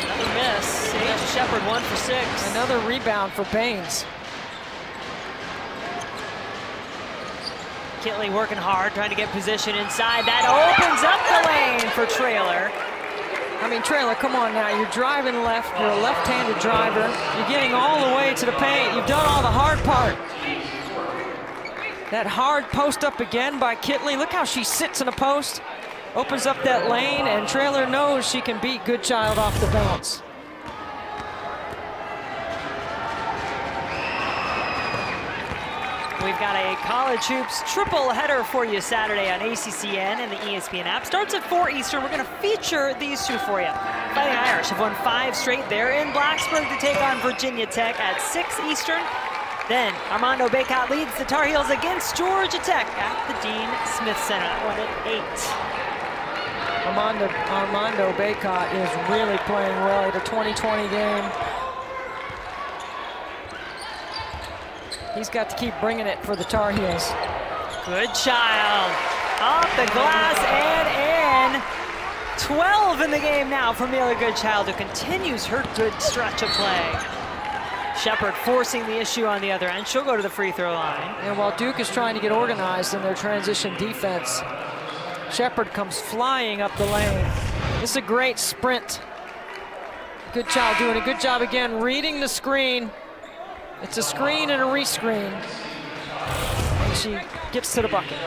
Another miss. Sage Shepard 1 for 6. Another rebound for Baines. Kitley working hard, trying to get position inside. That opens up the lane for Traylor. I mean, Traylor, come on now. You're driving left. You're a left-handed driver. You're getting all the way to the paint. You've done all the hard part. That hard post up again by Kitley. Look how she sits in a post. Opens up that lane, and Traylor knows she can beat Goodchild off the bounce. We've got a College Hoops triple header for you Saturday on ACCN and the ESPN app. Starts at 4 Eastern. We're going to feature these two for you. Fighting Irish have won 5 straight. They're in Blacksburg to take on Virginia Tech at 6 Eastern. Then Armando Bacot leads the Tar Heels against Georgia Tech at the Dean Smith Center. That one at 8. Armando Bacot is really playing well at a 2020 game. He's got to keep bringing it for the Tar Heels. Goodchild off the glass and in. 12 in the game now for Mila Goodchild, who continues her good stretch of play. Shepherd forcing the issue on the other end. She'll go to the free throw line. And while Duke is trying to get organized in their transition defense, Shepherd comes flying up the lane. This is a great sprint. Goodchild doing a good job again, reading the screen. It's a screen and a rescreen. And she gets to the bucket.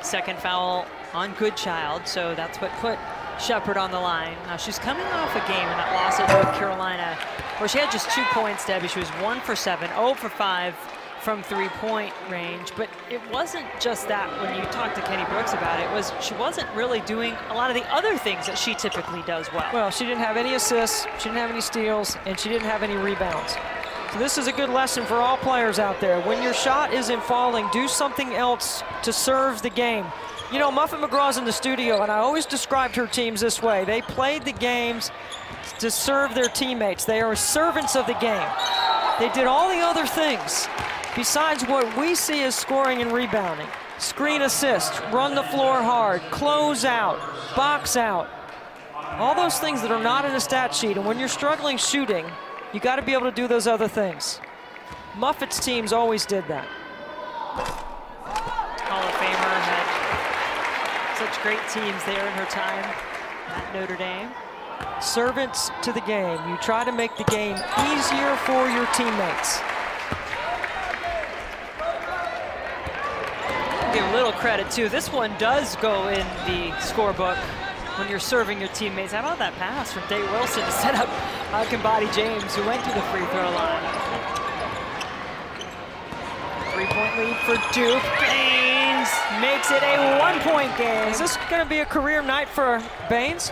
Second foul on Goodchild, so that's what put Shepherd on the line. Now she's coming off a game in that loss at North Carolina where she had just 2 points, Debbie. She was 1 for 7, 0 for 5 from 3-point range, but it wasn't just that. When you talk to Kenny Brooks about it, was she wasn't really doing a lot of the other things that she typically does well. Well, she didn't have any assists, she didn't have any steals, and she didn't have any rebounds. So this is a good lesson for all players out there. When your shot isn't falling, do something else to serve the game. You know, Muffet McGraw's in the studio, and I always described her teams this way. They played the games to serve their teammates. They are servants of the game. They did all the other things besides what we see as scoring and rebounding. Screen assist, run the floor hard, close out, box out. All those things that are not in a stat sheet. And when you're struggling shooting, you got to be able to do those other things. Muffet's teams always did that. Hall of Famer had such great teams there in her time at Notre Dame. Servants to the game. You try to make the game easier for your teammates. Give a little credit too. This one does go in the scorebook when you're serving your teammates. How about that pass from Day Wilson to set up Kambati James, who went to the free throw line. 3-point lead for Duke. Baines makes it a 1-point game. Is this going to be a career night for Baines?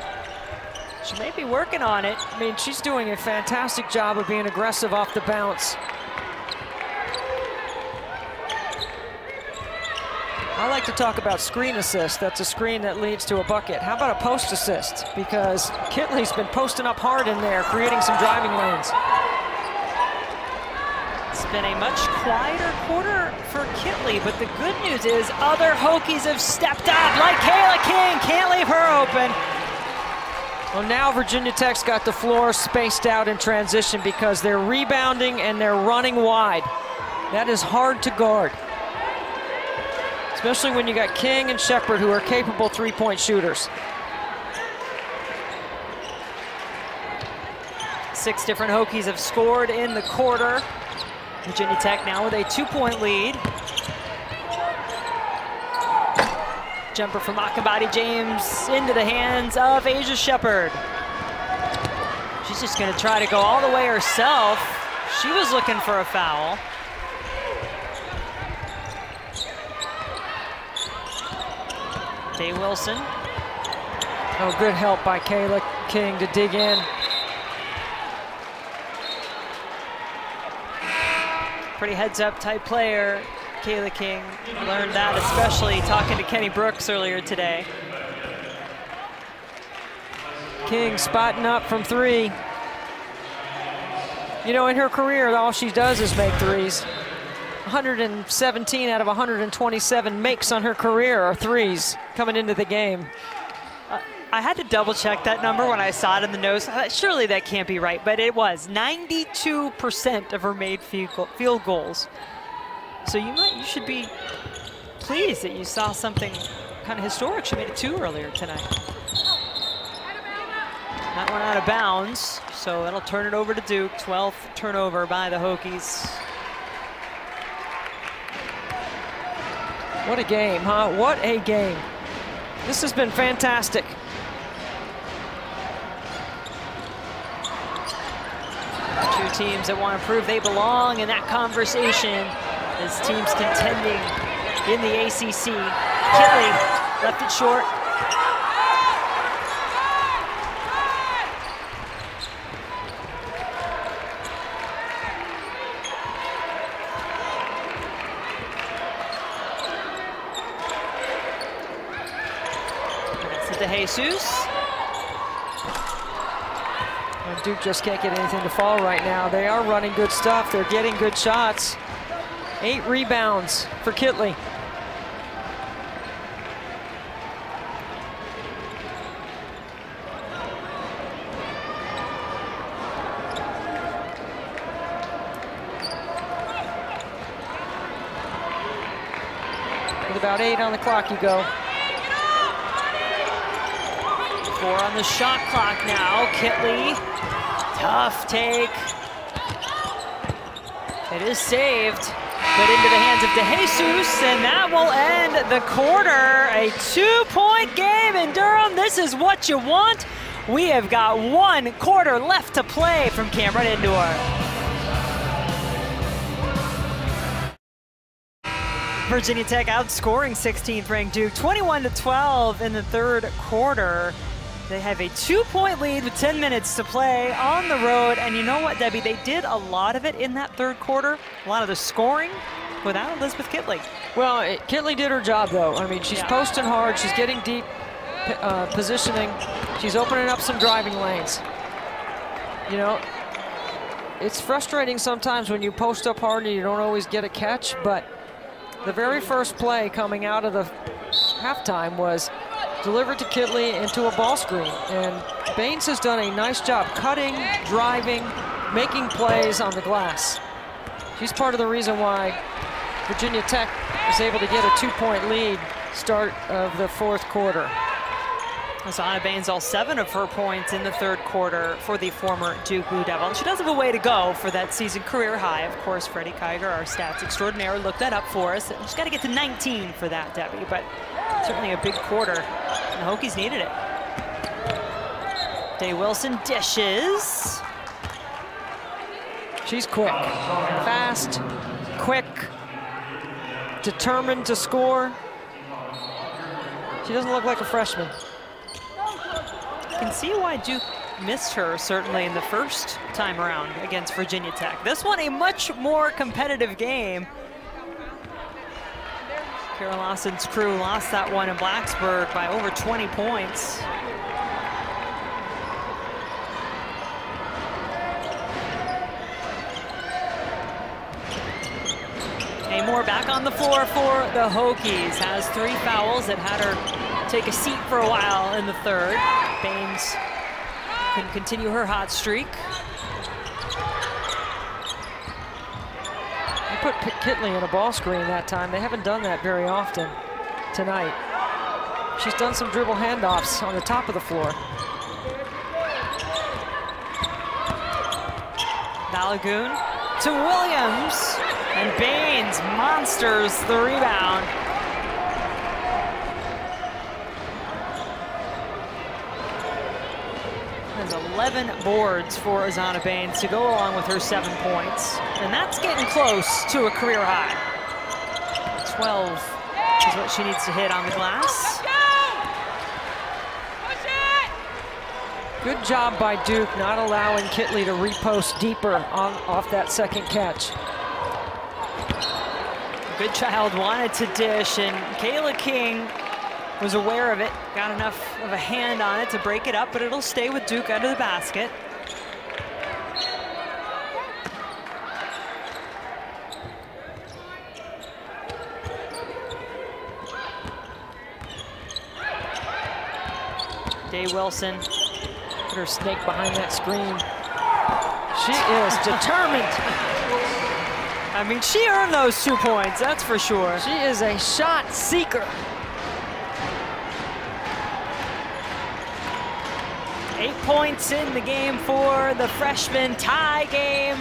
She may be working on it. I mean, she's doing a fantastic job of being aggressive off the bounce. I like to talk about screen assist. That's a screen that leads to a bucket. How about a post assist? Because Kitley's been posting up hard in there, creating some driving lanes. It's been a much quieter quarter for Kitley, but the good news is other Hokies have stepped up, like Kayla King. Can't leave her open. Well, now Virginia Tech's got the floor spaced out in transition because they're rebounding and they're running wide. That is hard to guard, especially when you got King and Shepherd, who are capable 3-point shooters. 6 different Hokies have scored in the quarter. Virginia Tech now with a 2-point lead. Jumper from Kambati James into the hands of Asia Shepherd. She's just going to try to go all the way herself. She was looking for a foul. Day Wilson. Oh, good help by Kayla King to dig in. Pretty heads-up type player, Kayla King. Learned that especially talking to Kenny Brooks earlier today. King spotting up from 3. You know, in her career, all she does is make threes. 117 out of 127 makes on her career are threes coming into the game. I had to double check that number when I saw it in the notes. Surely that can't be right, but it was 92% of her made field goals. So you should be pleased that you saw something kind of historic. She made it 2 earlier tonight. That one out of bounds, so it'll turn it over to Duke. 12th turnover by the Hokies. What a game, huh? What a game. This has been fantastic. Two teams that want to prove they belong in that conversation as teams contending in the ACC. Kitley left it short. DeJesus. And Duke just can't get anything to fall right now. They are running good stuff. They're getting good shots. 8 rebounds for Kitley. With about 8 on the clock, you go. 4 on the shot clock now. Kitley, tough take. It is saved, but into the hands of DeJesus, and that will end the quarter. A 2-point game in Durham. This is what you want. We have got 1 quarter left to play from Cameron Indoor. Virginia Tech outscoring 16th ranked Duke 21-12 in the third quarter. They have a 2-point lead with 10 minutes to play on the road. And you know what, Debbie? They did a lot of it in that third quarter. A lot of the scoring without Elizabeth Kitley. Well, Kitley did her job, though. I mean, she's posting hard. She's getting deep positioning. She's opening up some driving lanes. You know, it's frustrating sometimes when you post up hard and you don't always get a catch, but the very first play coming out of the halftime was delivered to Kitley into a ball screen. And Baines has done a nice job cutting, driving, making plays on the glass. She's part of the reason why Virginia Tech was able to get a 2-point lead start of the fourth quarter. Azana Baines all 7 of her points in the third quarter for the former Duke Blue Devil. She does have a way to go for that season career high. Of course, Freddie Kiger, our stats extraordinaire, looked that up for us. She's got to get to 19 for that, Debbie, but certainly a big quarter. And the Hokies needed it. Day Wilson dishes. She's quick, fast, quick, determined to score. She doesn't look like a freshman. You can see why Duke missed her, certainly, in the first time around against Virginia Tech. This one, a much more competitive game. Kara Lawson's crew lost that one in Blacksburg by over 20 points. Moore back on the floor for the Hokies. Has 3 fouls that had her take a seat for a while in the third. Baines can continue her hot streak. They put Kitley in a ball screen that time. They haven't done that very often tonight. She's done some dribble handoffs on the top of the floor. Balagoon to Williams, and Baines monsters the rebound. There's 11 boards for Azana Baines to go along with her 7 points, and that's getting close to a career high. 12 is what she needs to hit on the glass. Good job by Duke not allowing Kitley to repost deeper off that second catch. Goodchild wanted to dish, and Kayla King was aware of it, got enough of a hand on it to break it up, but it'll stay with Duke under the basket. Day Wilson. Put her snake behind that screen. She is determined. I mean, she earned those 2 points, that's for sure. She is a shot seeker. 8 points in the game for the freshman. Tie game.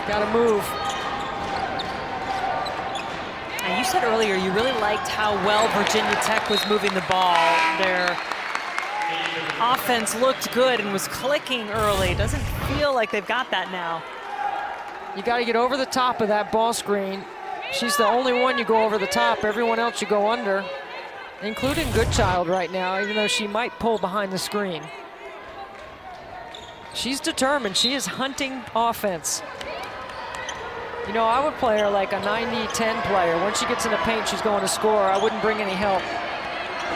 Gotta move. And you said earlier you really liked how well Virginia Tech was moving the ball. Their offense looked good and was clicking early. Doesn't feel like they've got that now. You got to get over the top of that ball screen. She's the only one you go over the top. Everyone else you go under, including Goodchild right now, even though she might pull behind the screen. She's determined. She is hunting offense. You know, I would play her like a 90-10 player. Once she gets in the paint, she's going to score. I wouldn't bring any help.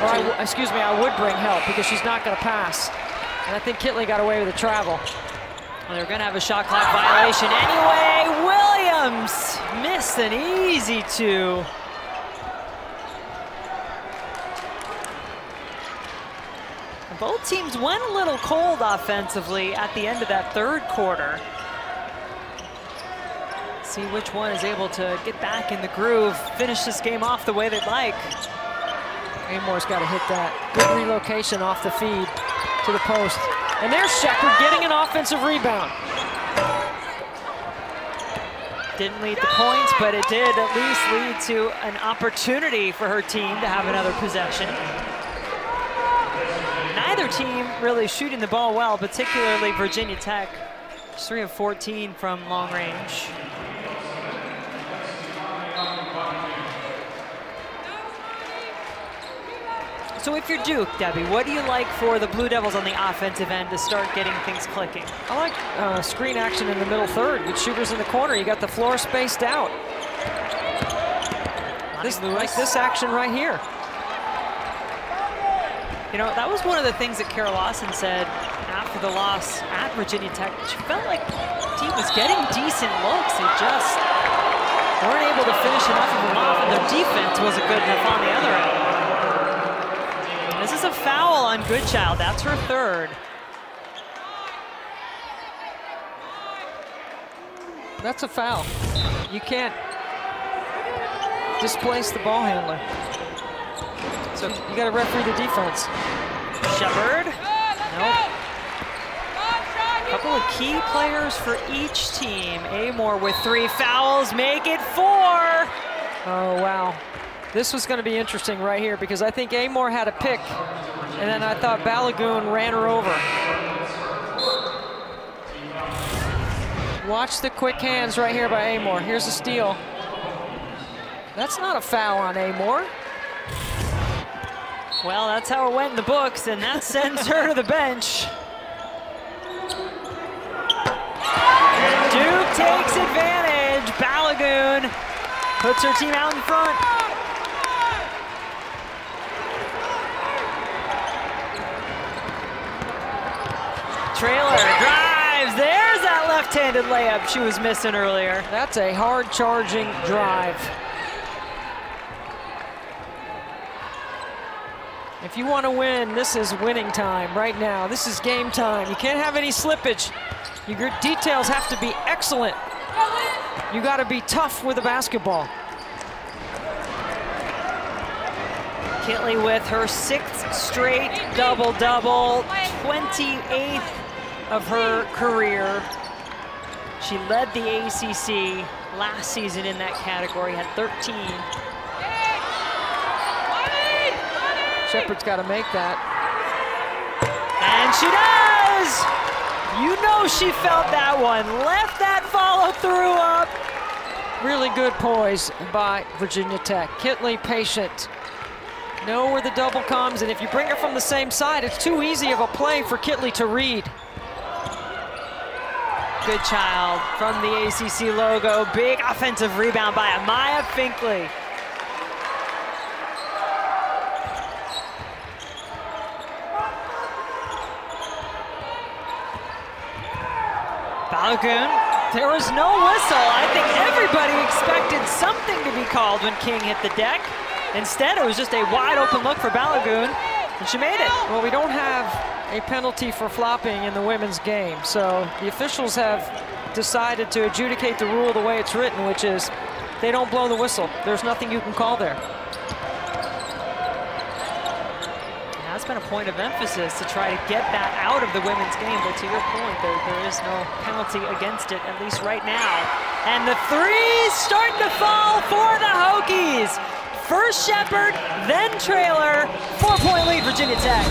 Or excuse me, I would bring help because she's not going to pass. And I think Kitley got away with the travel. Well, they're going to have a shot clock violation anyway. Williams missed an easy two. Both teams went a little cold offensively at the end of that third quarter. See which one is able to get back in the groove, finish this game off the way they'd like. Amore's got to hit that. Good relocation off the feed to the post. And there's Shepard getting an offensive rebound. Didn't lead the points, but it did at least lead to an opportunity for her team to have another possession. Neither team really shooting the ball well, particularly Virginia Tech. 3 of 14 from long range. So if you're Duke, Debbie, what do you like for the Blue Devils on the offensive end to start getting things clicking? I like screen action in the middle third with shooters in the corner. You got the floor spaced out. Like this action right here. You know, that was one of the things that Kara Lawson said after the loss at Virginia Tech. She felt like the team was getting decent looks. They just weren't able to finish enough of them off, and their defense wasn't good enough on the other end. This is a foul on Goodchild. That's her third. That's a foul. You can't displace the ball handler. So you got to referee the defense. Shepard. Nope. A couple of key players for each team. Amore with 3 fouls, make it 4. Oh, wow. This was going to be interesting right here because I think Amore had a pick, and then I thought Balagoon ran her over. Watch the quick hands right here by Amore. Here's a steal. That's not a foul on Amore. Well, that's how it went in the books, and that sends her to the bench. And Duke takes advantage. Balagoon puts her team out in front. Traylor drives. There's that left-handed layup she was missing earlier. That's a hard charging drive. If you want to win, this is winning time right now. This is game time. You can't have any slippage. Your details have to be excellent. You got to be tough with the basketball. Kitley with her 6th straight double-double, 28th of her career. She led the ACC last season in that category, had 13. Shepard's got to make that. And she does! You know she felt that one. Left that follow-through up. Really good poise by Virginia Tech. Kitley patient. Know where the double comes, and if you bring her from the same side, it's too easy of a play for Kitley to read. Goodchild from the ACC logo. Big offensive rebound by Amaya Finkley. Balagoon, there was no whistle. I think everybody expected something to be called when King hit the deck. Instead, it was just a wide open look for Balagoon, and she made it. Well, we don't have a penalty for flopping in the women's game, so the officials have decided to adjudicate the rule the way it's written, which is they don't blow the whistle. There's nothing you can call there. That's been a point of emphasis to try to get that out of the women's game, but to your point, there is no penalty against it, at least right now. And the threes starting to fall for the Hokies. First Shepard, then Traylor, 4-point lead Virginia Tech.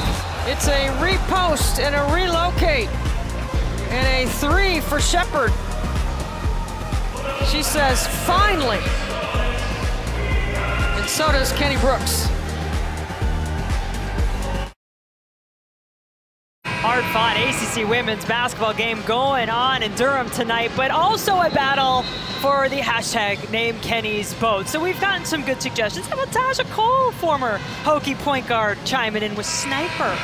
It's a repost and a relocate, and a 3 for Shepard. She says, finally. And so does Kenny Brooks. Hard-fought ACC women's basketball game going on in Durham tonight, but also a battle for the hashtag Name Kenny's Boat. So we've gotten some good suggestions. How about Tasha Cole, former Hokie point guard, chiming in with Sniper?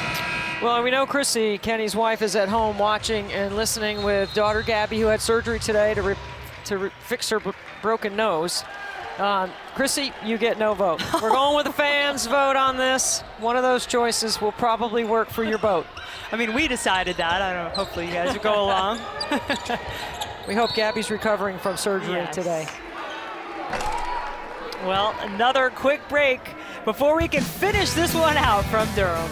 Well, we know Chrissy, Kenny's wife, is at home watching and listening with daughter Gabby, who had surgery today to fix her broken nose. Chrissy, you get no vote. We're going with the fans' vote on this. One of those choices will probably work for your boat. I mean, we decided that. I don't know. Hopefully you guys will go along. We hope Gabby's recovering from surgery today. Well, another quick break before we can finish this one out from Durham.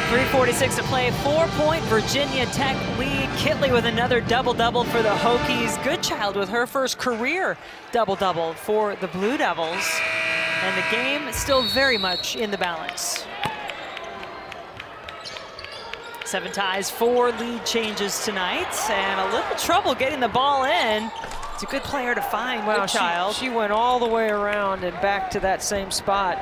.346 to play, 4-point Virginia Tech lead. Kitley with another double-double for the Hokies. Goodchild with her first career double-double for the Blue Devils. And the game is still very much in the balance. 7 ties, 4 lead changes tonight, and a little trouble getting the ball in. It's a good player to find, Goodchild. She went all the way around and back to that same spot.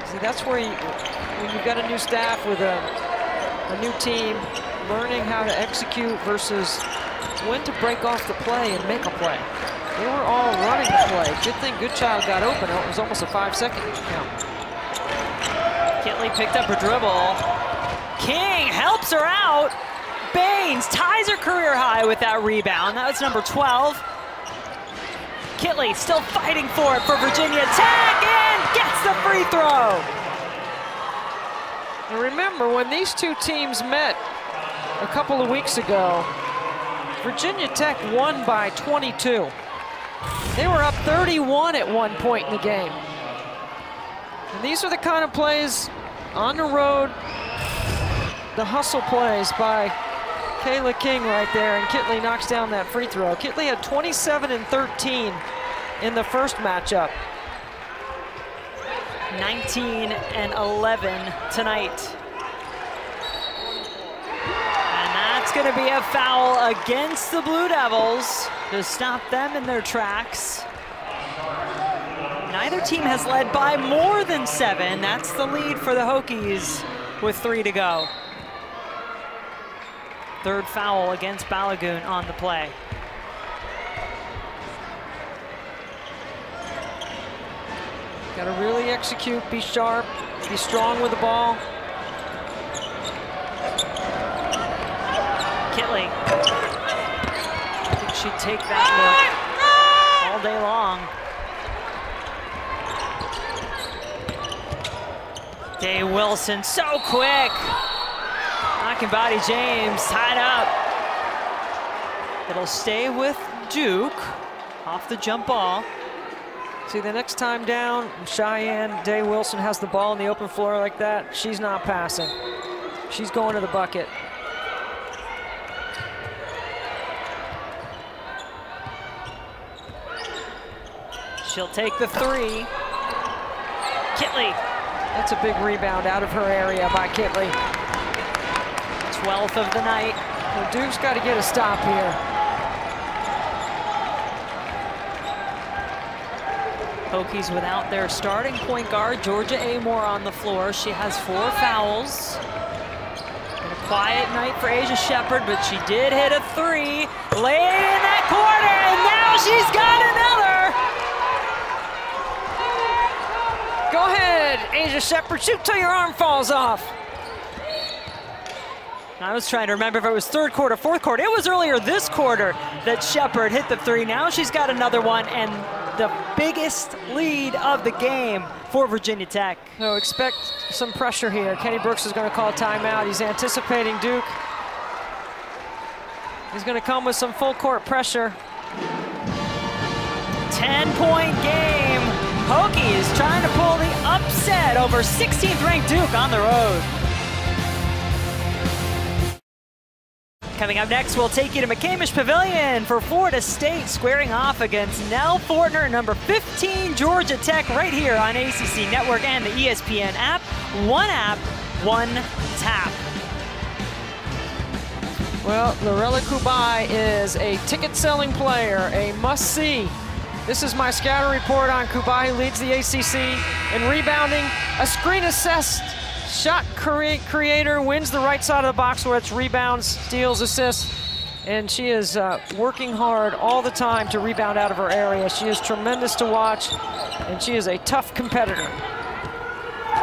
See, that's where when you've got a new staff with a new team, learning how to execute versus when to break off the play and make a play. They were all running the play. Good thing Goodchild got open. It was almost a 5-second count. Kitley picked up her dribble. King helps her out. Baines ties her career high with that rebound. That was number 12. Kitley still fighting for it for Virginia Tech and gets the free throw. And remember, when these two teams met a couple of weeks ago, Virginia Tech won by 22. They were up 31 at one point in the game. And these are the kind of plays on the road, the hustle plays by Kayla King right there, and Kitley knocks down that free throw. Kitley had 27 and 13 in the first matchup. 19 and 11 tonight. And that's going to be a foul against the Blue Devils to stop them in their tracks. Neither team has led by more than 7. That's the lead for the Hokies with 3 to go. Third foul against Balagoon on the play. Got to really execute, be sharp, be strong with the ball. Kitley. I think she'd take that look all day long. Day Wilson, so quick. Knocking body James, tied up. It'll stay with Duke off the jump ball. See, the next time down, Cheyenne Day Wilson has the ball in the open floor like that, she's not passing. She's going to the bucket. She'll take the 3. Kitley. That's a big rebound out of her area by Kitley. 12th of the night. Well, Duke's got to get a stop here. Hokies without their starting point guard, Georgia Amore, on the floor. She has 4 fouls. And a quiet night for Asia Shepherd, but she did hit a 3 late in that quarter, and now she's got another. Go ahead, Asia Shepherd, shoot till your arm falls off. I was trying to remember if it was third quarter, fourth quarter. It was earlier this quarter that Shepherd hit the 3. Now she's got another one, and the biggest lead of the game for Virginia Tech. So expect some pressure here. Kenny Brooks is going to call a timeout. He's anticipating Duke. He's going to come with some full court pressure. 10-point game. Hokies trying to pull the upset over 16th ranked Duke on the road. Coming up next, we'll take you to McCamish Pavilion for Florida State squaring off against Nell Fortner, number 15, Georgia Tech, right here on ACC Network and the ESPN app. One app, one tap. Well, Lorela Kubai is a ticket-selling player, a must-see This is my scouting report on Kubai, who leads the ACC in rebounding. A screen assist, shot creator, wins the right side of the box where it's rebounds, steals, assists. And she is working hard all the time to rebound out of her area. She is tremendous to watch, and she is a tough competitor.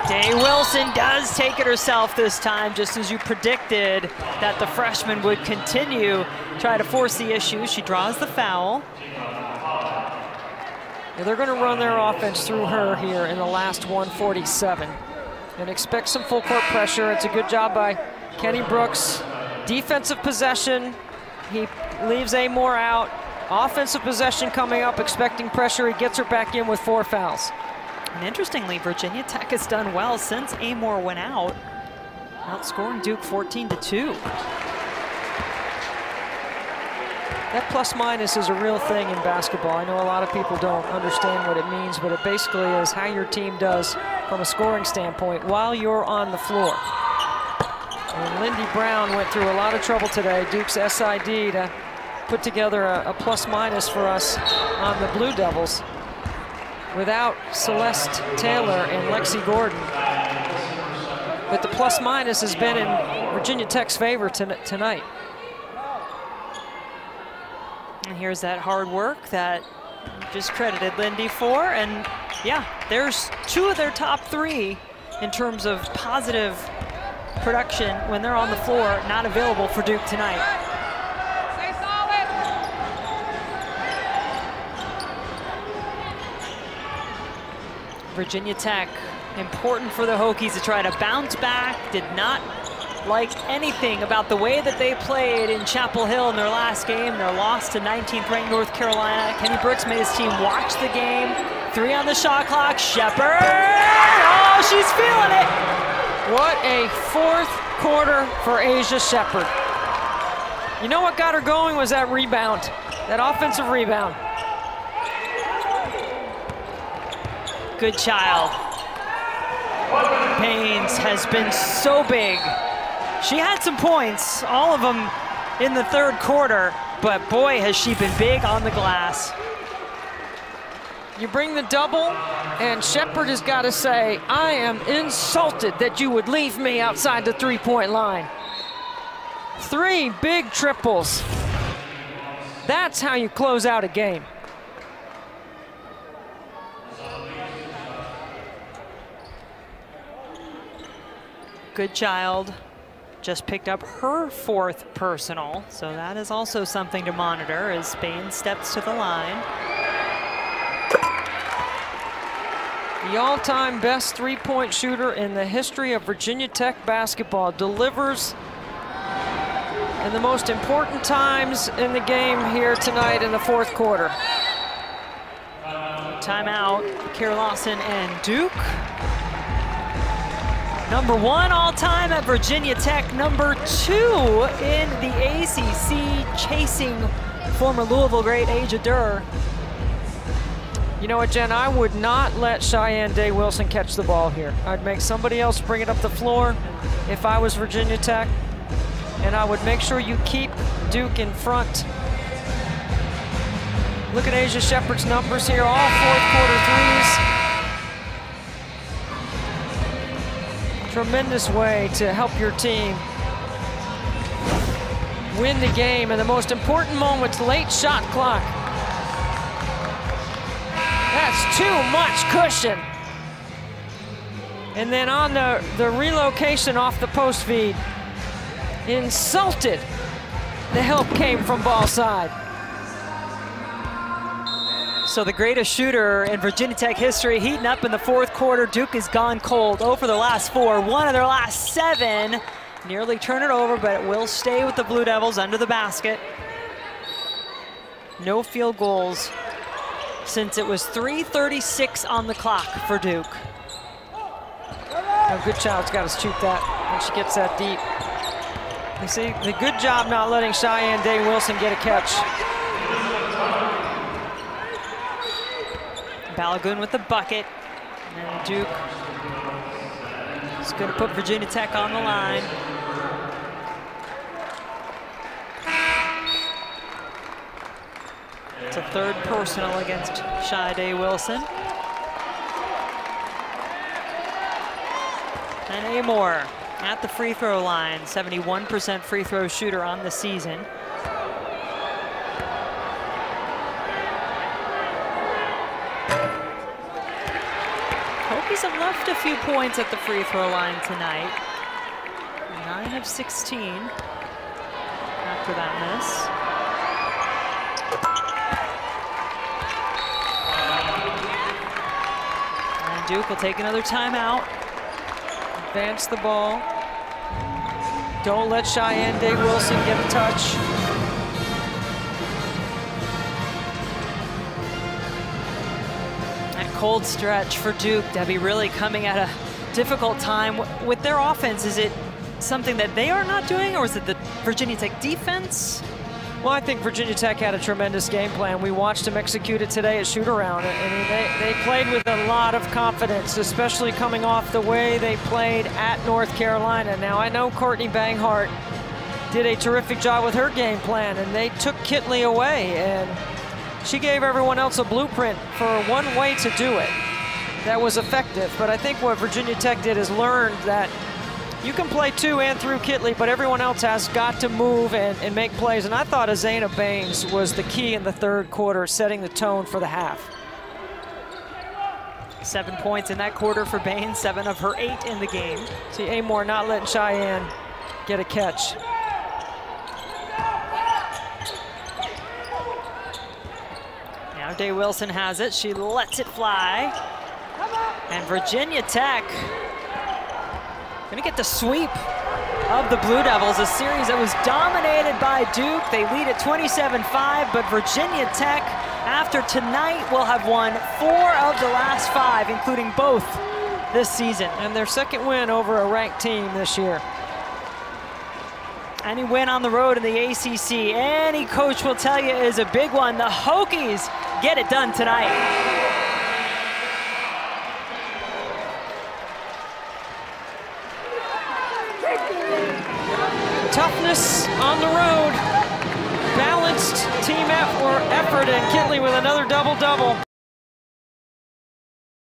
Day Wilson does take it herself this time, just as you predicted that the freshman would continue, try to force the issue. She draws the foul. Yeah, they're going to run their offense through her here in the last 147. And expect some full court pressure. It's a good job by Kenny Brooks. Defensive possession, he leaves Amore out. Offensive possession coming up, expecting pressure. He gets her back in with 4 fouls. And interestingly, Virginia Tech has done well since Amore went out, outscoring Duke 14-2. That plus minus is a real thing in basketball. I know a lot of people don't understand what it means, but it basically is how your team does from a scoring standpoint while you're on the floor. And Lindy Brown went through a lot of trouble today, Duke's SID, to put together a plus minus for us on the Blue Devils without Celeste Taylor and Lexi Gordon. But the plus minus has been in Virginia Tech's favor tonight. And here's that hard work that you just credited Lindy for. And yeah, there's 2 of their top 3 in terms of positive production when they're on the floor, not available for Duke tonight. Stay solid. Virginia Tech, important for the Hokies to try to bounce back. Did not like anything about the way that they played in Chapel Hill in their last game. Their loss to 19th ranked North Carolina. Kenny Brooks made his team watch the game. 3 on the shot clock. Shepherd. Oh, she's feeling it. What a 4th quarter for Asia Shepherd. You know what got her going was that rebound, that offensive rebound. Good child. Haynes has been so big. She had some points, all of them in the 3rd quarter, but boy, has she been big on the glass. You bring the double, and Shepherd has got to say, I am insulted that you would leave me outside the 3-point line. 3 big triples. That's how you close out a game. Good child. Just picked up her 4th personal, so that is also something to monitor as Spain steps to the line. The all-time best 3-point shooter in the history of Virginia Tech basketball delivers in the most important times in the game here tonight in the 4th quarter. Timeout, Kara Lawson and Duke. Number 1 all-time at Virginia Tech, number 2 in the ACC, chasing former Louisville great Asia Durr. You know what, Jen? I would not let Cheyenne Day Wilson catch the ball here. I'd make somebody else bring it up the floor if I was Virginia Tech, and I would make sure you keep Duke in front. Look at Asia Shepherd's numbers here, all 4th quarter 3s. Tremendous way to help your team win the game in the most important moments, late shot clock. That's too much cushion. And then on the relocation off the post feed, insulted. The help came from ball side. So the greatest shooter in Virginia Tech history heating up in the 4th quarter. Duke has gone cold. 0 for their last 4, 1 of their last 7. Nearly turn it over, but it will stay with the Blue Devils under the basket. No field goals since it was 3:36 on the clock for Duke. A good child's got to shoot that when she gets that deep. You see, the good job not letting Cheyenne Day Wilson get a catch. Balagoon with the bucket, and Duke is going to put Virginia Tech on the line. It's a third personal against Shyday Wilson. And Amor at the free throw line, 71% free throw shooter on the season. Hokies have left a few points at the free throw line tonight. 9 of 16 after that miss. And Duke will take another timeout. Advance the ball. Don't let Cheyenne Day Wilson get a touch. That cold stretch for Duke, Debbie, really coming at a difficult time with their offense. Is it something that they are not doing, or is it the Virginia Tech defense? Well, I think Virginia Tech had a tremendous game plan. We watched them execute it today at shoot-around. I mean, they played with a lot of confidence, especially coming off the way they played at North Carolina. Now, I know Courtney Banghart did a terrific job with her game plan, and they took Kitley away, and she gave everyone else a blueprint for one way to do it that was effective. But I think what Virginia Tech did is learned that you can play to and through Kitley, but everyone else has got to move and make plays. And I thought Azana Baines was the key in the third quarter, setting the tone for the half. 7 points in that quarter for Baines, 7 of her 8 in the game. See, Amor not letting Cheyenne get a catch. Now Day Wilson has it. She lets it fly. And Virginia Tech gonna get the sweep of the Blue Devils, a series that was dominated by Duke. They lead at 27-5, but Virginia Tech, after tonight, will have won 4 of the last 5, including both this season. And their second win over a ranked team this year. Any win on the road in the ACC, any coach will tell you, is a big one. The Hokies get it done tonight. Toughness on the road, balanced team effort, and Kitley with another double-double.